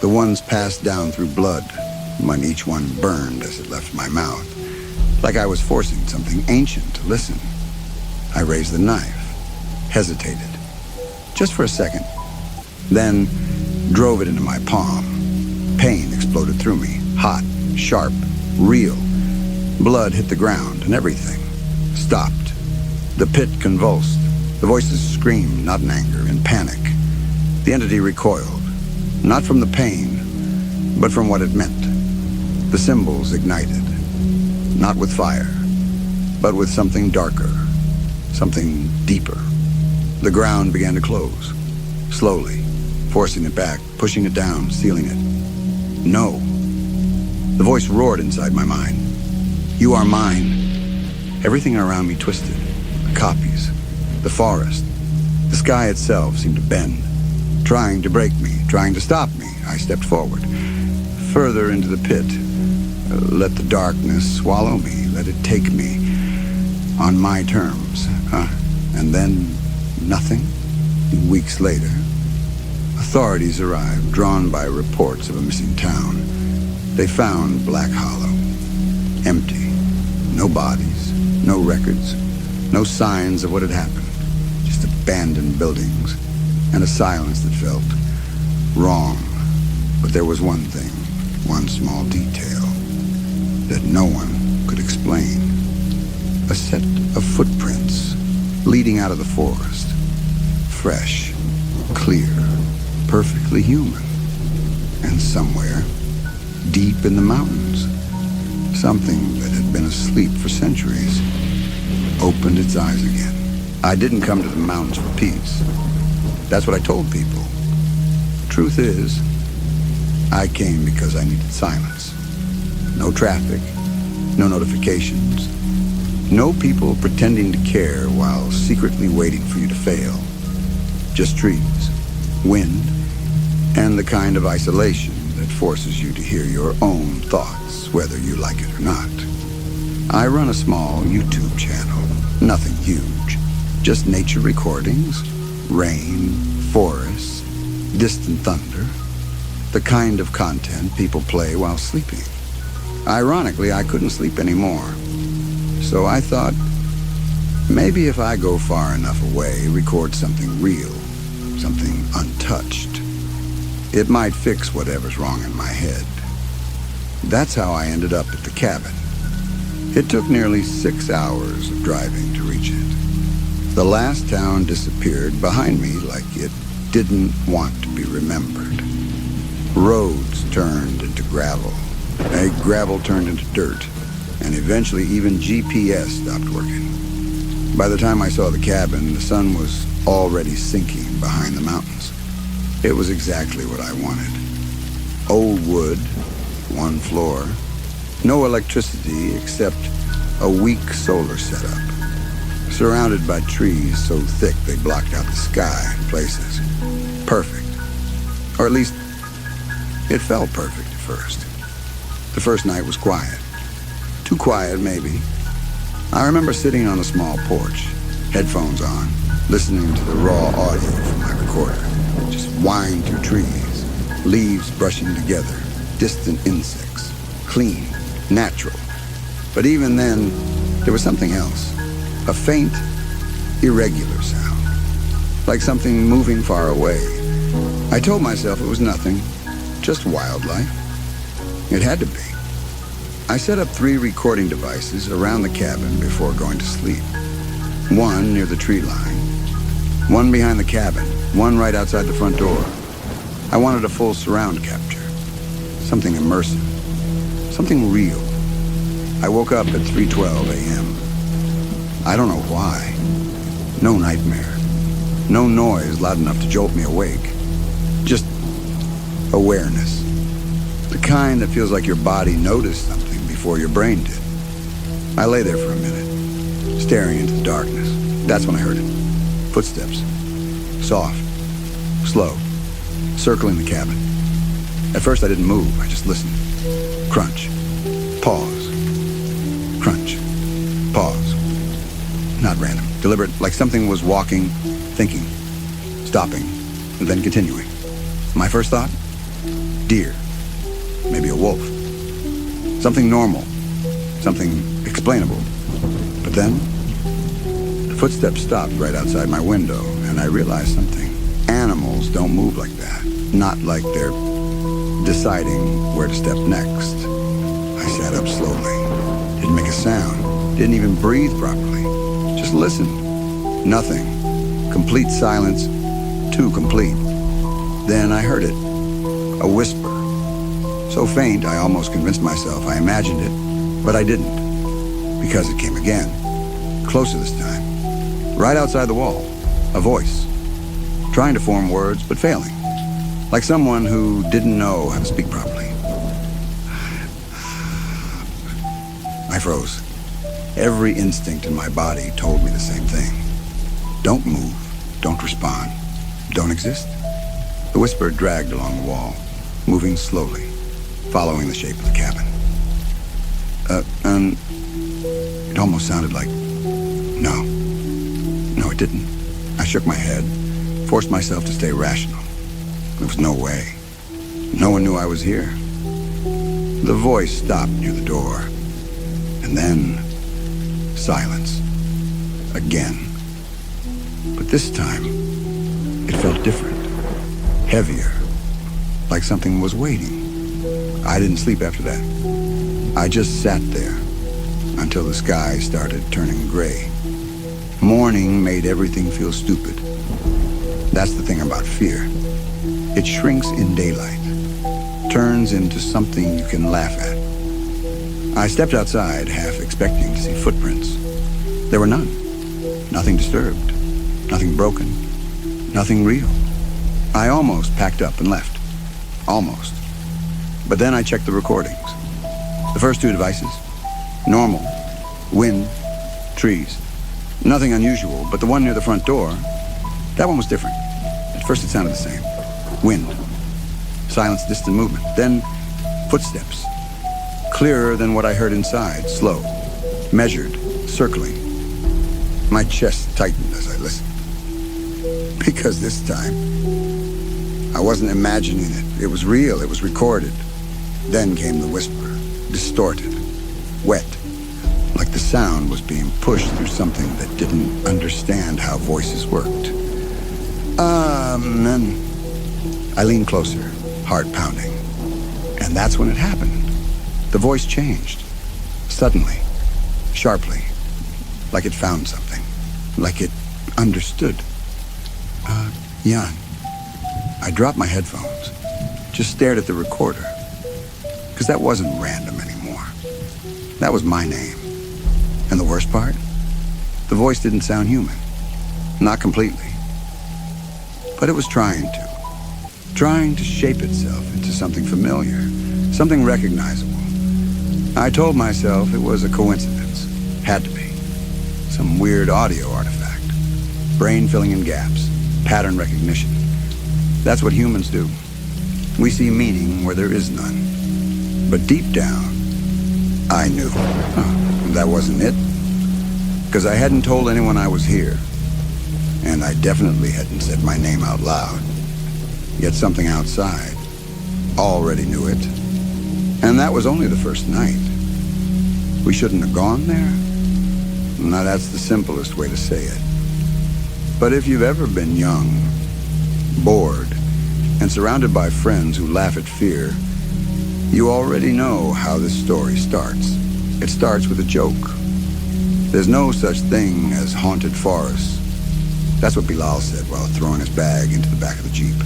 the ones passed down through blood, when each one burned as it left my mouth, like I was forcing something ancient to listen. I raised the knife, hesitated, just for a second, then drove it into my palm. Pain exploded through me, hot, sharp, real. Blood hit the ground and everything stopped. The pit convulsed. The voices screamed, not in anger, in panic. The entity recoiled, not from the pain, but from what it meant. The symbols ignited, not with fire, but with something darker, something deeper. The ground began to close, slowly, forcing it back, pushing it down, sealing it. No. The voice roared inside my mind. You are mine. Everything around me twisted. The copies, the forest, the sky itself seemed to bend, trying to break me, trying to stop me. I stepped forward, further into the pit. Let the darkness swallow me, let it take me. On my terms, huh? And then nothing. Weeks later, authorities arrived, drawn by reports of a missing town. They found Black Hollow. Empty. No bodies, no records, no signs of what had happened. Just abandoned buildings and a silence that felt wrong. But there was one thing, one small detail that no one could explain. A set of footprints leading out of the forest. Fresh, clear, perfectly human. And somewhere, deep in the mountains, something that had been asleep for centuries opened its eyes again. I didn't come to the mountains for peace. That's what I told people. Truth is, I came because I needed silence. No traffic, no notifications, no people pretending to care while secretly waiting for you to fail. Just trees, wind, and the kind of isolation that forces you to hear your own thoughts, whether you like it or not. I run a small YouTube channel, nothing huge, just nature recordings, rain, forests, distant thunder, the kind of content people play while sleeping. Ironically, I couldn't sleep anymore, so I thought, maybe if I go far enough away, record something real, something untouched, it might fix whatever's wrong in my head. That's how I ended up at the cabin. It took nearly 6 hours of driving to reach it. The last town disappeared behind me like it didn't want to be remembered. Roads turned into gravel. Gravel turned into dirt. And eventually even GPS stopped working. By the time I saw the cabin, the sun was already sinking behind the mountains. It was exactly what I wanted. Old wood, one floor, no electricity except a weak solar setup, surrounded by trees so thick they blocked out the sky in places. Perfect. Or at least, it felt perfect at first. The first night was quiet. Too quiet, maybe. I remember sitting on a small porch, headphones on, listening to the raw audio from my recorder. Just whine through trees, leaves brushing together, distant insects, clean, natural. But even then, there was something else. A faint, irregular sound. Like something moving far away. I told myself it was nothing, just wildlife. It had to be. I set up 3 recording devices around the cabin before going to sleep. One near the tree line, one behind the cabin, one right outside the front door. I wanted a full surround capture. Something immersive. Something real. I woke up at 3:12 a.m. I don't know why. No nightmare. No noise loud enough to jolt me awake. Just awareness. The kind that feels like your body noticed something before your brain did. I lay there for a minute, staring into the darkness. That's when I heard it. Footsteps. Soft. Slow. Circling the cabin. At first I didn't move, I just listened. Crunch. Pause. Crunch. Pause. Not random. Deliberate, like something was walking, thinking, stopping, and then continuing. My first thought? Deer. Maybe a wolf. Something normal. Something explainable. But then, the footsteps stopped right outside my window, and I realized something. Animals don't move like that. Not like they're deciding where to step next. I sat up slowly. Didn't make a sound. Didn't even breathe properly. Just listened. Nothing. Complete silence. Too complete. Then I heard it. A whisper. So faint, I almost convinced myself I imagined it, but I didn't. Because it came again. Closer this time. Right outside the wall. A voice. Trying to form words, but failing. Like someone who didn't know how to speak properly. I froze. Every instinct in my body told me the same thing. Don't move. Don't respond. Don't exist. The whisper dragged along the wall, moving slowly, following the shape of the cabin. And it almost sounded like No. No, it didn't. I shook my head, forced myself to stay rational. There was no way. No one knew I was here. The voice stopped near the door. And then, silence. Again. But this time, it felt different. Heavier. Like something was waiting. I didn't sleep after that. I just sat there until the sky started turning gray. Morning made everything feel stupid. That's the thing about fear. It shrinks in daylight, turns into something you can laugh at. I stepped outside, half expecting to see footprints. There were none. Nothing disturbed. Nothing broken. Nothing real. I almost packed up and left. Almost. But then I checked the recordings. The first two devices. Normal. Wind. Trees. Nothing unusual, but the one near the front door, that one was different. At first it sounded the same. Wind. Silence, distant movement. Then footsteps. Clearer than what I heard inside. Slow. Measured. Circling. My chest tightened as I listened. Because this time, I wasn't imagining it. It was real. It was recorded. Then came the whisper. Distorted. Wet. Like the sound was being pushed through something that didn't understand how voices worked. Then I leaned closer, heart pounding. And that's when it happened. The voice changed. Suddenly. Sharply. Like it found something. Like it understood. Jan. I dropped my headphones. Just stared at the recorder. Because that wasn't random anymore. That was my name. And the worst part? The voice didn't sound human. Not completely. But it was trying to. Trying to shape itself into something familiar. Something recognizable. I told myself it was a coincidence. Had to be. Some weird audio artifact. Brain filling in gaps. Pattern recognition. That's what humans do. We see meaning where there is none. But deep down, I knew. That wasn't it. Because I hadn't told anyone I was here. And I definitely hadn't said my name out loud. Yet something outside already knew it. And that was only the first night. We shouldn't have gone there? Now that's the simplest way to say it. But if you've ever been young, bored, and surrounded by friends who laugh at fear, you already know how this story starts. It starts with a joke. There's no such thing as haunted forests. That's what Bilal said while throwing his bag into the back of the Jeep.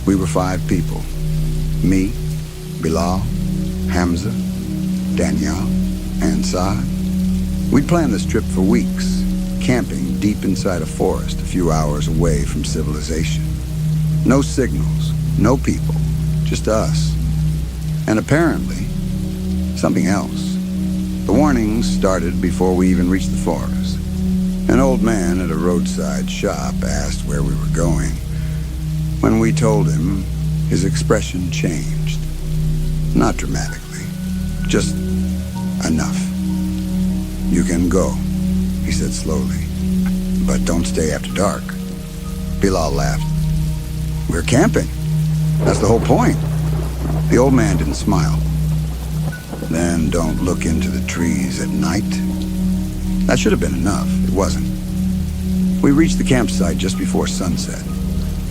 We were 5 people. Me, Bilal, Hamza, Danielle, and Saad. We'd planned this trip for weeks, camping deep inside a forest a few hours away from civilization. No signals, no people, just us. And apparently, something else. The warnings started before we even reached the forest. An old man at a roadside shop asked where we were going. When we told him, his expression changed. Not dramatically, just enough. You can go, he said slowly, but don't stay after dark. Bilal laughed. We're camping. That's the whole point. The old man didn't smile. Then don't look into the trees at night. That should have been enough. It wasn't. We reached the campsite just before sunset.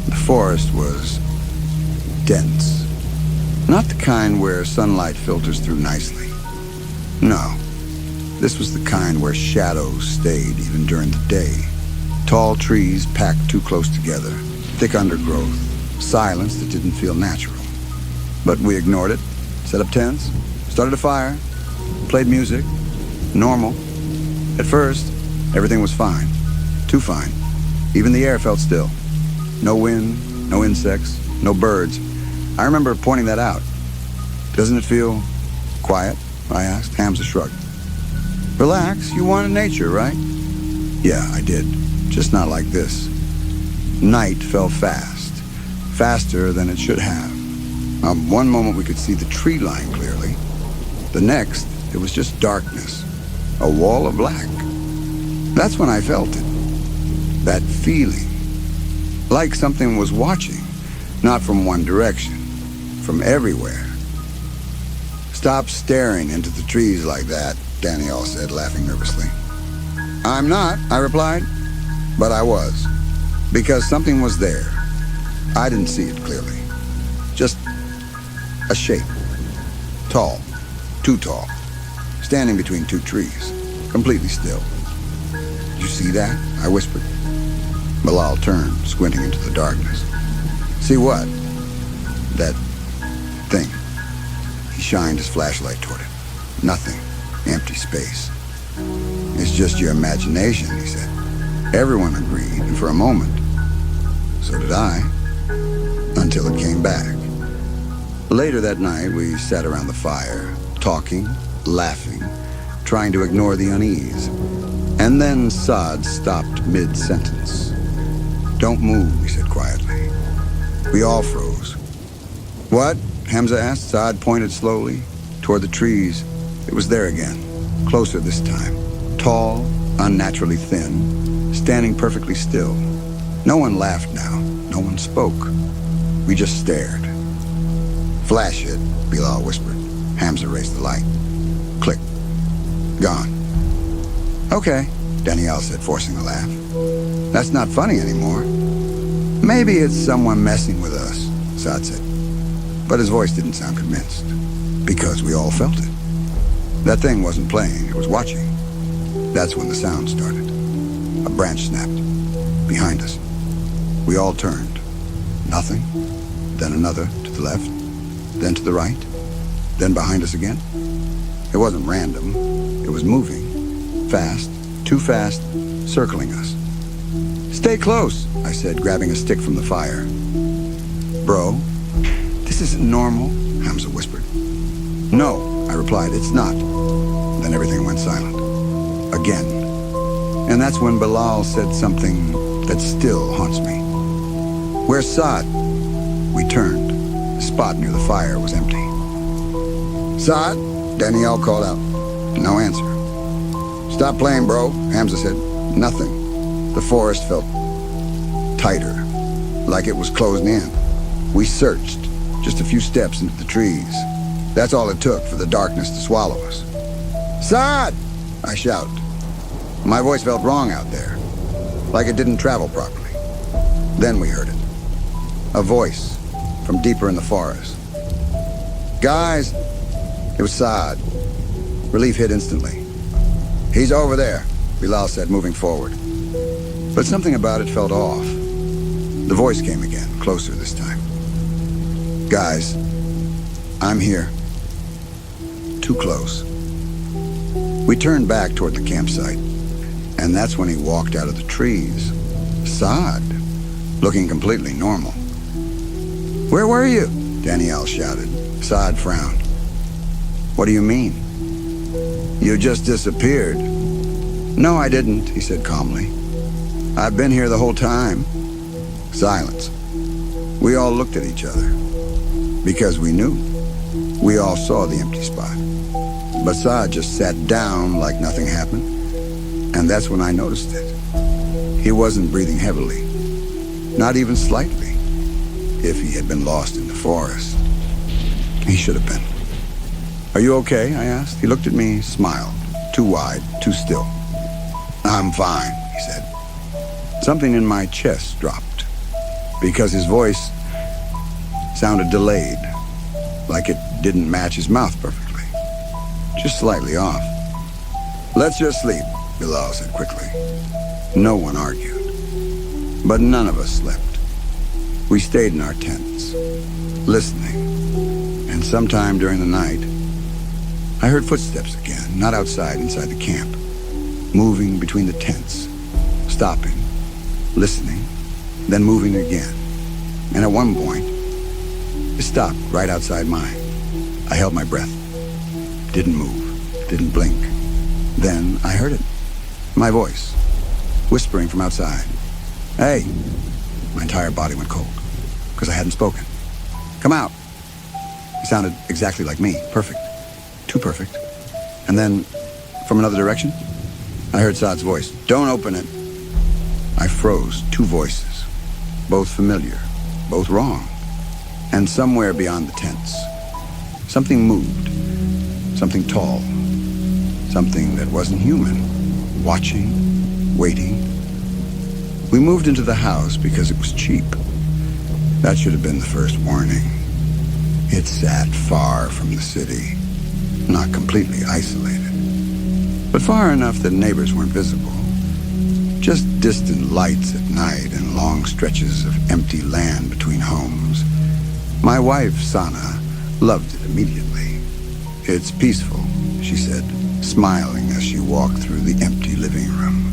The forest was dense. Not the kind where sunlight filters through nicely. No. This was the kind where shadows stayed even during the day. Tall trees packed too close together. Thick undergrowth. Silence that didn't feel natural. But we ignored it. Set up tents. Started a fire. Played music. Normal. At first, everything was fine. Too fine. Even the air felt still. No wind, no insects, no birds. I remember pointing that out. Doesn't it feel quiet? I asked. Hamza shrugged. Relax, you wanted nature, right? Yeah, I did. Just not like this. Night fell fast. Faster than it should have. One moment we could see the tree line clearly. The next, it was just darkness. A wall of black. That's when I felt it. That feeling. Like something was watching, not from one direction, from everywhere. "Stop staring into the trees like that," Danielle said, laughing nervously. "I'm not," I replied, but I was, because something was there. I didn't see it clearly. Just a shape. Tall, too tall, standing between two trees, completely still. "Did you see that?" I whispered. Bilal turned, squinting into the darkness. "See what?" "That thing." He shined his flashlight toward it. "Nothing. Empty space." "It's just your imagination," he said. Everyone agreed, and for a moment, so did I, until it came back. Later that night, we sat around the fire, talking, laughing, trying to ignore the unease. And then Saad stopped mid-sentence. "Don't move," he said quietly. We all froze. "What?" Hamza asked. Saad pointed slowly toward the trees. It was there again, closer this time. Tall, unnaturally thin, standing perfectly still. No one laughed now. No one spoke. We just stared. "Flash it," Bilal whispered. Hamza raised the light. Click. Gone. "Okay," Danielle said, forcing a laugh. "That's not funny anymore." "Maybe it's someone messing with us," Saad said. But his voice didn't sound convinced, because we all felt it. That thing wasn't playing, it was watching. That's when the sound started. A branch snapped. Behind us. We all turned. Nothing. Then another to the left. Then to the right. Then behind us again. It wasn't random. It was moving. Fast. Too fast. Circling us. "Stay close," I said, grabbing a stick from the fire. "Bro, this isn't normal," Hamza whispered. "No," I replied, "it's not." Then everything went silent. Again. And that's when Bilal said something that still haunts me. "Where's Saad?" We turned. The spot near the fire was empty. "Saad?" Danielle called out. No answer. "Stop playing, bro," Hamza said. Nothing. The forest felt tighter, like it was closing in. We searched, just a few steps into the trees. That's all it took for the darkness to swallow us. "Saad!" I shouted. My voice felt wrong out there, like it didn't travel properly. Then we heard it. A voice from deeper in the forest. "Guys!" It was Saad. Relief hit instantly. "He's over there," Bilal said, moving forward. But something about it felt off. The voice came again, closer this time. "Guys, I'm here." Too close. We turned back toward the campsite, and that's when he walked out of the trees. Saad, looking completely normal. "Where were you?" Danielle shouted. Saad frowned. "What do you mean?" "You just disappeared." "No, I didn't," he said calmly. "I've been here the whole time." Silence. We all looked at each other. Because we knew. We all saw the empty spot. But Saad just sat down like nothing happened. And that's when I noticed it. He wasn't breathing heavily. Not even slightly. If he had been lost in the forest. He should have been. "Are you okay?" I asked. He looked at me, smiled. Too wide, too still. "I'm fine," he said. Something in my chest dropped. Because his voice sounded delayed. Like it didn't match his mouth perfectly. Just slightly off. "Let's just sleep," Bilal said quickly. No one argued. But none of us slept. We stayed in our tents, listening. And sometime during the night, I heard footsteps again, not outside, inside the camp. Moving between the tents, stopping, listening, then moving again. And at one point, it stopped right outside mine. I held my breath. Didn't move, didn't blink. Then I heard it. My voice, whispering from outside. "Hey!" My entire body went cold, because I hadn't spoken. "Come out!" It sounded exactly like me, perfect. Too perfect. And then, from another direction, I heard Saad's voice. Don't open it. I froze. Two voices. Both familiar. Both wrong. And somewhere beyond the tents, something moved. Something tall. Something that wasn't human. Watching. Waiting. We moved into the house because it was cheap. That should have been the first warning. It sat far from the city. Not completely isolated, but far enough that neighbors weren't visible. Just distant lights at night and long stretches of empty land between homes. My wife, Sana, loved it immediately. It's peaceful, she said, smiling as she walked through the empty living room.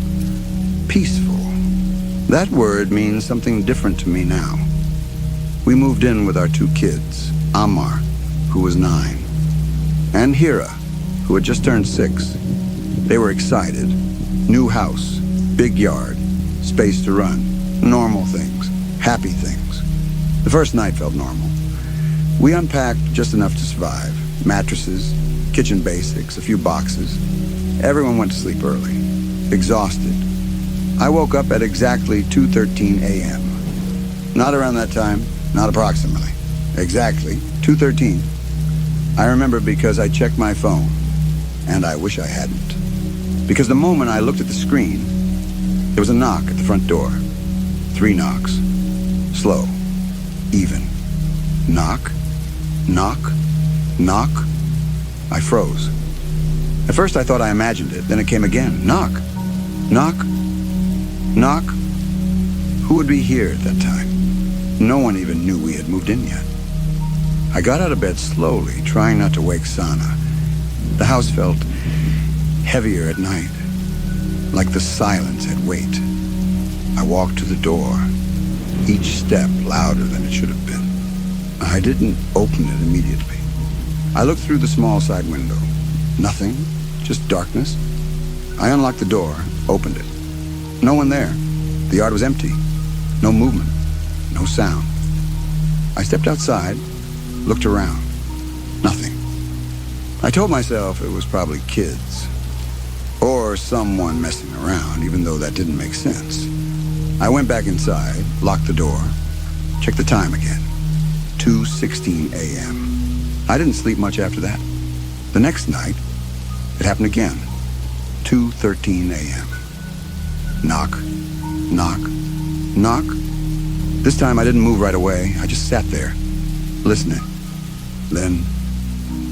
Peaceful. That word means something different to me now. We moved in with our two kids, Ammar, who was 9, and Hira, who had just turned 6. They were excited. New house, big yard, space to run, normal things, happy things. The first night felt normal. We unpacked just enough to survive. Mattresses, kitchen basics, a few boxes. Everyone went to sleep early, exhausted. I woke up at exactly 2:13 a.m. Not around that time, not approximately. Exactly 2:13. I remember because I checked my phone, and I wish I hadn't. Because the moment I looked at the screen, there was a knock at the front door. 3 knocks. Slow. Even. Knock. Knock. Knock. I froze. At first I thought I imagined it, then it came again. Knock. Knock. Knock. Who would be here at that time? No one even knew we had moved in yet. I got out of bed slowly, trying not to wake Sana. The house felt heavier at night, like the silence had weight. I walked to the door, each step louder than it should have been. I didn't open it immediately. I looked through the small side window. Nothing, just darkness. I unlocked the door, opened it. No one there. The yard was empty. No movement. No sound. I stepped outside, looked around. Nothing. I told myself it was probably kids. Or someone messing around, even though that didn't make sense. I went back inside, locked the door, checked the time again. 2:16 a.m. I didn't sleep much after that. The next night, it happened again. 2:13 a.m. Knock, knock, knock. This time I didn't move right away. I just sat there, listening. Then,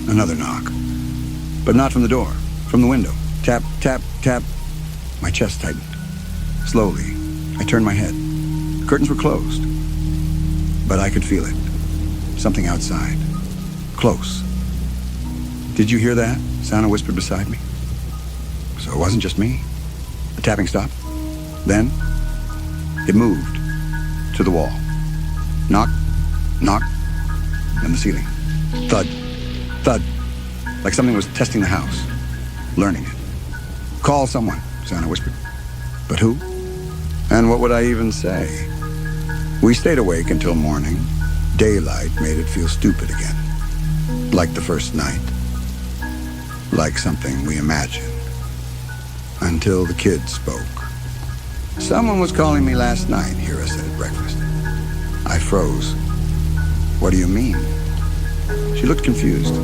another knock. But not from the door, from the window. Tap, tap, tap. My chest tightened. Slowly, I turned my head. Curtains were closed. But I could feel it. Something outside. Close. Did you hear that? Sana whispered beside me. So it wasn't just me. The tapping stopped. Then, it moved to the wall. Knock, knock, and the ceiling. Thud, thud, like something was testing the house, learning it. Call someone, Sana whispered. But who? And what would I even say? We stayed awake until morning. Daylight made it feel stupid again. Like the first night. Like something we imagined. Until the kids spoke. Someone was calling me last night, Hira said at breakfast. I froze. What do you mean? She looked confused.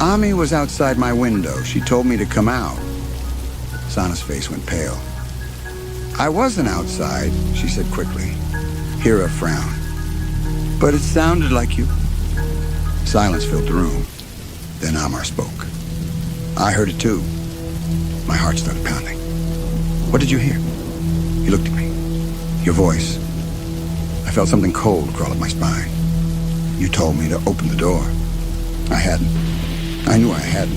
Ami was outside my window. She told me to come out. Sana's face went pale. I wasn't outside, she said quickly. Hira frowned. But it sounded like you. Silence filled the room. Then Ammar spoke. I heard it too. My heart started pounding. What did you hear? He looked at me. Your voice. I felt something cold crawl up my spine. You told me to open the door. I hadn't. I knew I hadn't.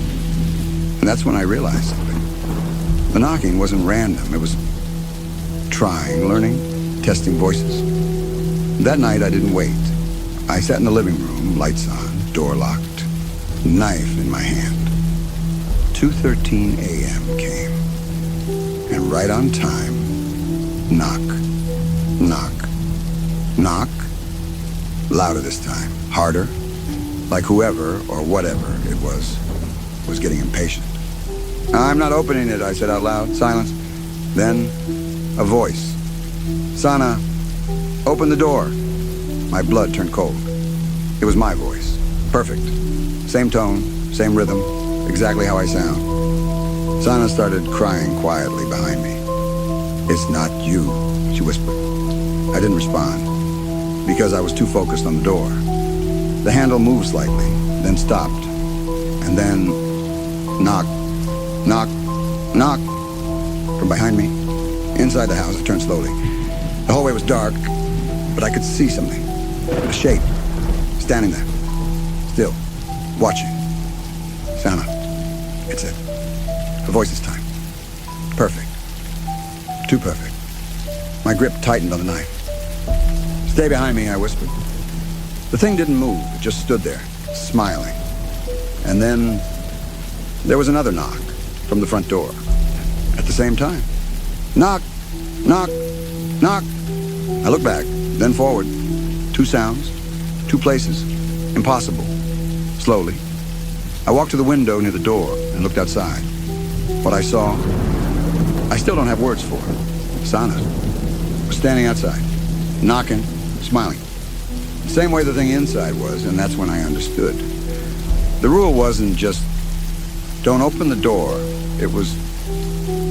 And that's when I realized something. The knocking wasn't random. It was trying, learning, testing voices. That night I didn't wait. I sat in the living room, lights on, door locked, knife in my hand. 2:13 a.m. came. And right on time, knock, knock, knock. Louder this time, harder, like whoever or whatever it was getting impatient. I'm not opening it, I said out loud. Silence. Then, a voice. Sana, open the door. My blood turned cold. It was my voice. Perfect. Same tone, same rhythm, exactly how I sound. Sana started crying quietly behind me. It's not you, she whispered. I didn't respond, because I was too focused on the door. The handle moved slightly, then stopped, and then knock, knock, knock from behind me. Inside the house, I turned slowly. The hallway was dark, but I could see something. A shape, standing there, still, watching. Sana, it said. A voice this time. Perfect. Too perfect. My grip tightened on the knife. Stay behind me, I whispered. The thing didn't move. It just stood there, smiling. And then there was another knock from the front door. At the same time. Knock, knock, knock. I looked back, then forward. 2 sounds, 2 places. Impossible. Slowly. I walked to the window near the door and looked outside. What I saw, I still don't have words for. Sana was standing outside, knocking, smiling. Same way the thing inside was, and that's when I understood. The rule wasn't just, don't open the door. It was,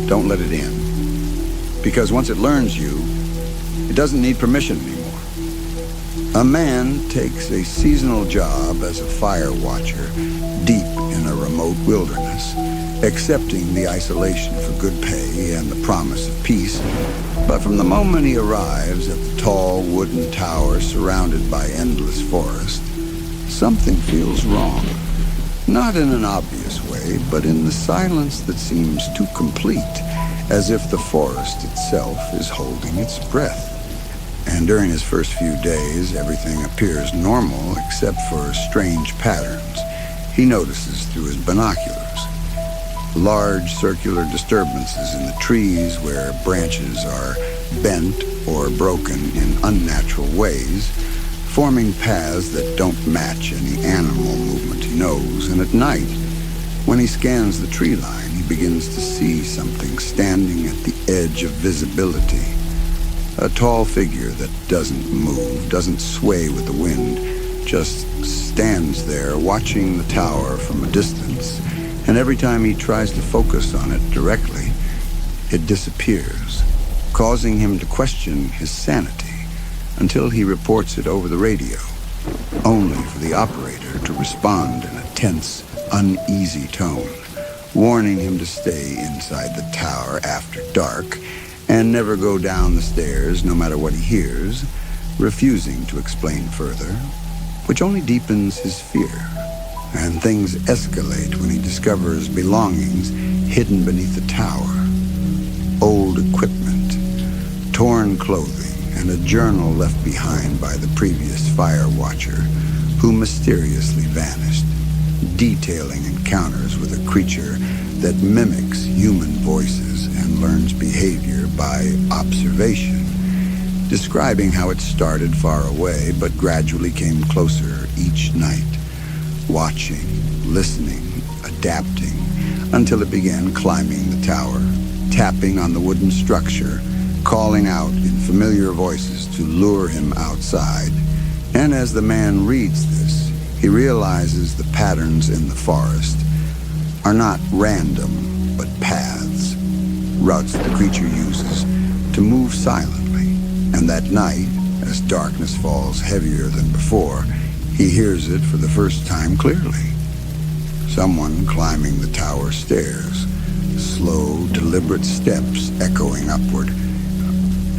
don't let it in. Because once it learns you, it doesn't need permission anymore. A man takes a seasonal job as a fire watcher deep in a remote wilderness, accepting the isolation for good pay and the promise of peace. But from the moment he arrives at the tall wooden tower surrounded by endless forest, something feels wrong. Not in an obvious way, but in the silence that seems too complete, as if the forest itself is holding its breath. And during his first few days, everything appears normal except for strange patterns he notices through his binoculars. Large circular disturbances in the trees where branches are bent or broken in unnatural ways, forming paths that don't match any animal movement he knows. And at night, when he scans the tree line, he begins to see something standing at the edge of visibility. A tall figure that doesn't move, doesn't sway with the wind, just stands there watching the tower from a distance. And every time he tries to focus on it directly, it disappears, causing him to question his sanity until he reports it over the radio, only for the operator to respond in a tense, uneasy tone, warning him to stay inside the tower after dark and never go down the stairs no matter what he hears, refusing to explain further, which only deepens his fear. And things escalate when he discovers belongings hidden beneath the tower. Old equipment, torn clothing, and a journal left behind by the previous fire watcher who mysteriously vanished, detailing encounters with a creature that mimics human voices and learns behavior by observation, describing how it started far away but gradually came closer each night. Watching, listening, adapting, until it began climbing the tower, tapping on the wooden structure, calling out in familiar voices to lure him outside. And as the man reads this, he realizes the patterns in the forest are not random, but paths, routes the creature uses to move silently. And that night, as darkness falls heavier than before, he hears it for the first time clearly. Someone climbing the tower stairs, slow, deliberate steps echoing upward,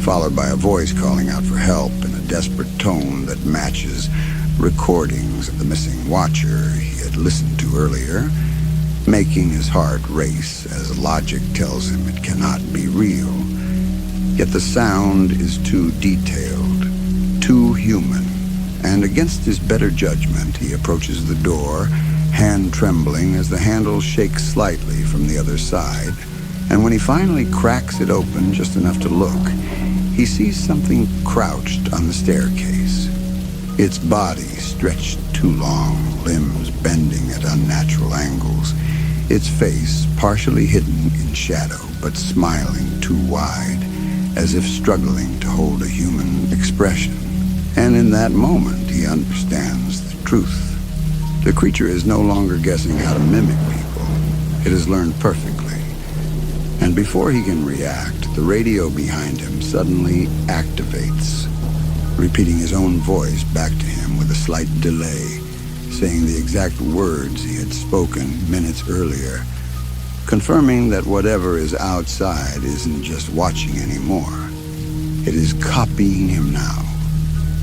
followed by a voice calling out for help in a desperate tone that matches recordings of the missing watcher he had listened to earlier, making his heart race as logic tells him it cannot be real. Yet the sound is too detailed, too human. And against his better judgment, he approaches the door, hand trembling as the handle shakes slightly from the other side. And when he finally cracks it open just enough to look, he sees something crouched on the staircase. Its body stretched too long, limbs bending at unnatural angles. its face partially hidden in shadow but smiling too wide, as if struggling to hold a human expression. And in that moment, he understands the truth. The creature is no longer guessing how to mimic people. It has learned perfectly. And before he can react, the radio behind him suddenly activates, repeating his own voice back to him with a slight delay, saying the exact words he had spoken minutes earlier, confirming that whatever is outside isn't just watching anymore. It is copying him now,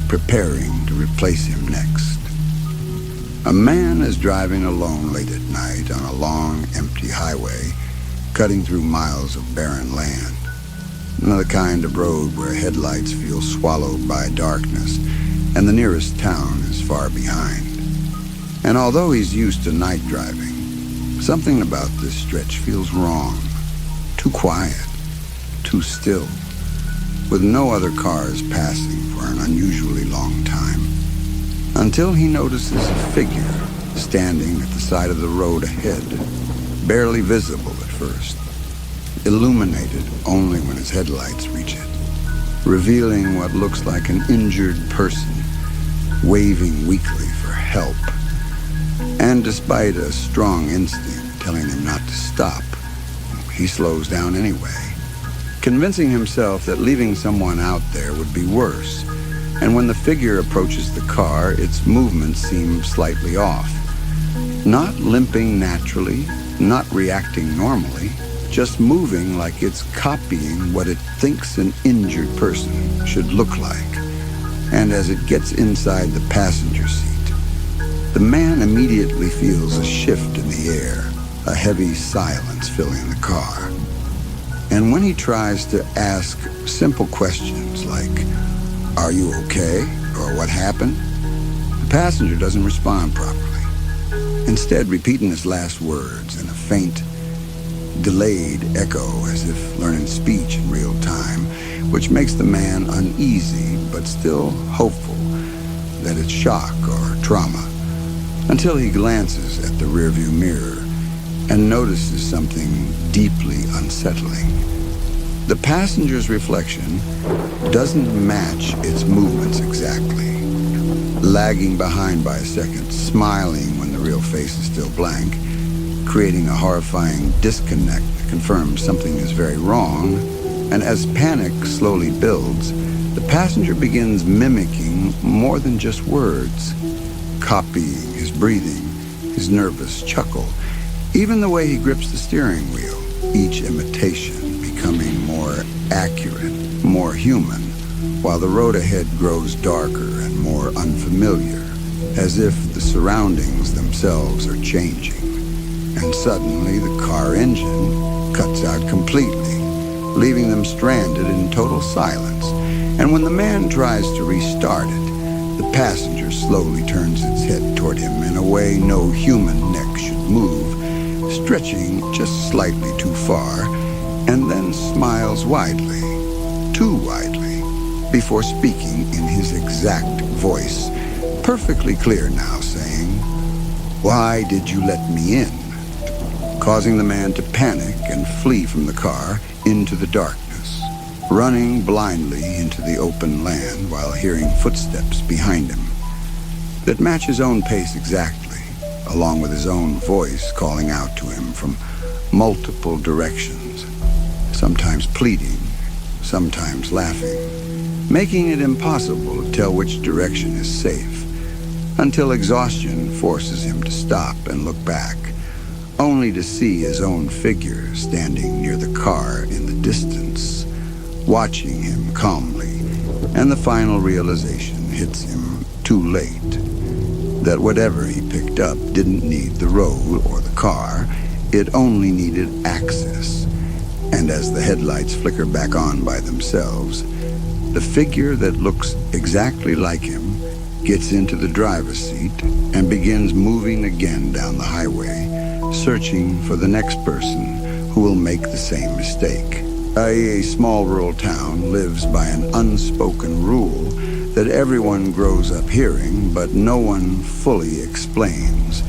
preparing to replace him next. A man is driving alone late at night on a long, empty highway, cutting through miles of barren land. The kind of road where headlights feel swallowed by darkness, and the nearest town is far behind. And although he's used to night driving, something about this stretch feels wrong. Too quiet, too still, with no other cars passing for an unusually long time. Until he notices a figure standing at the side of the road ahead, barely visible at first, illuminated only when his headlights reach it, revealing what looks like an injured person, waving weakly for help. And despite a strong instinct telling him not to stop, he slows down anyway, convincing himself that leaving someone out there would be worse. And when the figure approaches the car, its movements seem slightly off. Not limping naturally, not reacting normally, just moving like it's copying what it thinks an injured person should look like. And as it gets inside the passenger seat, the man immediately feels a shift in the air, a heavy silence filling the car. And when he tries to ask simple questions like, "Are you okay?" or "What happened?" the passenger doesn't respond properly, instead repeating his last words in a faint, delayed echo as if learning speech in real time, which makes the man uneasy but still hopeful that it's shock or trauma, until he glances at the rearview mirror and notices something deeply unsettling. The passenger's reflection doesn't match its movements exactly, lagging behind by a second, smiling when the real face is still blank, creating a horrifying disconnect that confirms something is very wrong. And as panic slowly builds, the passenger begins mimicking more than just words, copying his breathing, his nervous chuckle, even the way he grips the steering wheel, each imitation becoming more accurate, more human, while the road ahead grows darker and more unfamiliar, as if the surroundings themselves are changing. And suddenly the car engine cuts out completely, leaving them stranded in total silence. And when the man tries to restart it, the passenger slowly turns its head toward him in a way no human neck should move, stretching just slightly too far, and then smiles widely, too widely, before speaking in his exact voice, perfectly clear now, saying, "Why did you let me in?" causing the man to panic and flee from the car into the darkness, running blindly into the open land while hearing footsteps behind him that match his own pace exactly, along with his own voice calling out to him from multiple directions, sometimes pleading, sometimes laughing, making it impossible to tell which direction is safe, until exhaustion forces him to stop and look back, only to see his own figure standing near the car in the distance, watching him calmly, and the final realization hits him too late, that whatever he picked up didn't need the road or the car, it only needed access. And as the headlights flicker back on by themselves, the figure that looks exactly like him gets into the driver's seat and begins moving again down the highway, searching for the next person who will make the same mistake. A small rural town lives by an unspoken rule that everyone grows up hearing, but no one fully explains.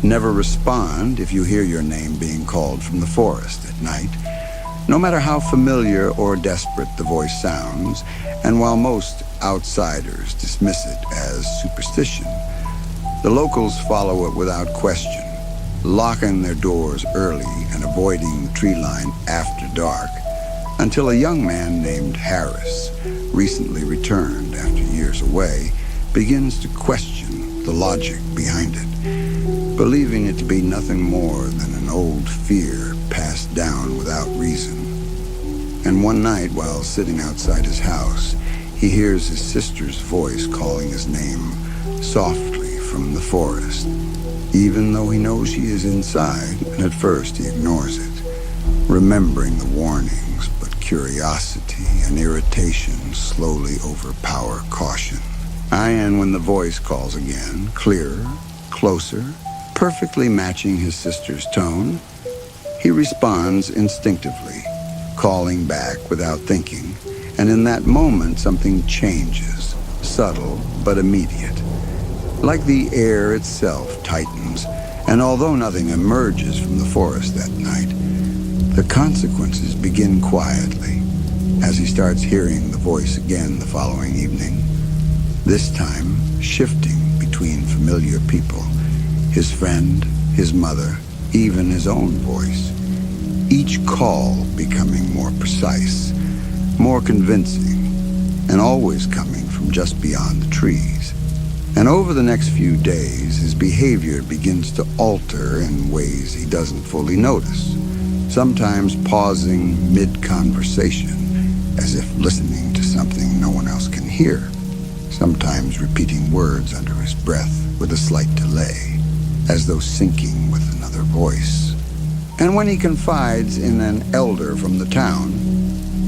Never respond if you hear your name being called from the forest at night, no matter how familiar or desperate the voice sounds. And while most outsiders dismiss it as superstition, the locals follow it without question, locking their doors early and avoiding the tree line after dark, until a young man named Harris, recently returned after years away, begins to question the logic behind it, believing it to be nothing more than an old fear passed down without reason. And one night, while sitting outside his house, he hears his sister's voice calling his name softly from the forest, even though he knows she is inside, and at first he ignores it, remembering the warnings, but curiosity and irritation slowly overpower caution. And when the voice calls again, clearer, closer, perfectly matching his sister's tone, he responds instinctively, calling back without thinking, and in that moment something changes, subtle but immediate. Like the air itself tightens, and although nothing emerges from the forest that night, the consequences begin quietly as he starts hearing the voice again the following evening, this time shifting between familiar people, his friend, his mother, even his own voice, each call becoming more precise, more convincing, and always coming from just beyond the trees. And over the next few days, his behavior begins to alter in ways he doesn't fully notice, sometimes pausing mid-conversation as if listening to something no one else can hear, sometimes repeating words under his breath with a slight delay, as though syncing with another voice. And when he confides in an elder from the town,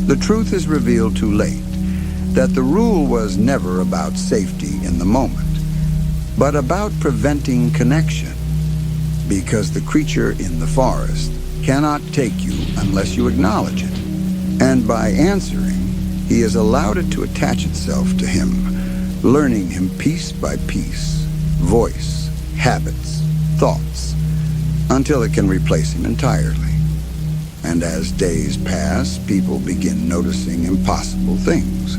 the truth is revealed too late, that the rule was never about safety in the moment, but about preventing connection, because the creature in the forest cannot take you unless you acknowledge it. And by answering, he has allowed it to attach itself to him, learning him piece by piece, voice, habits, thoughts, until it can replace him entirely. And as days pass, people begin noticing impossible things.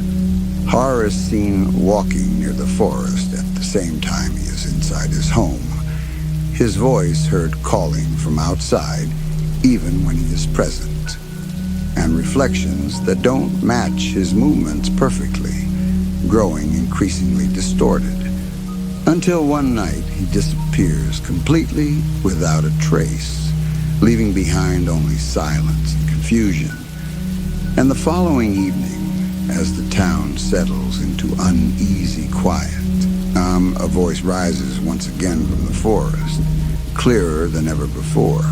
Har is seen walking near the forest at the same time he is inside his home, his voice heard calling from outside even when he is present, and reflections that don't match his movements perfectly, growing increasingly distorted, until one night he disappears completely without a trace, leaving behind only silence and confusion. And the following evening, as the town settles into uneasy quiet, a voice rises once again from the forest, clearer than ever before,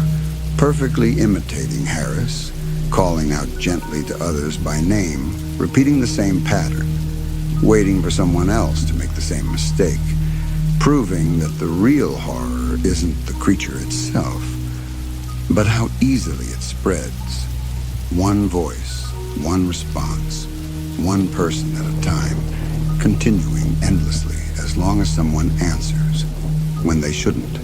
perfectly imitating Harris, calling out gently to others by name, repeating the same pattern, waiting for someone else to make the same mistake, proving that the real horror isn't the creature itself, but how easily it spreads. One voice, one response, one person at a time, continuing endlessly as long as someone answers when they shouldn't.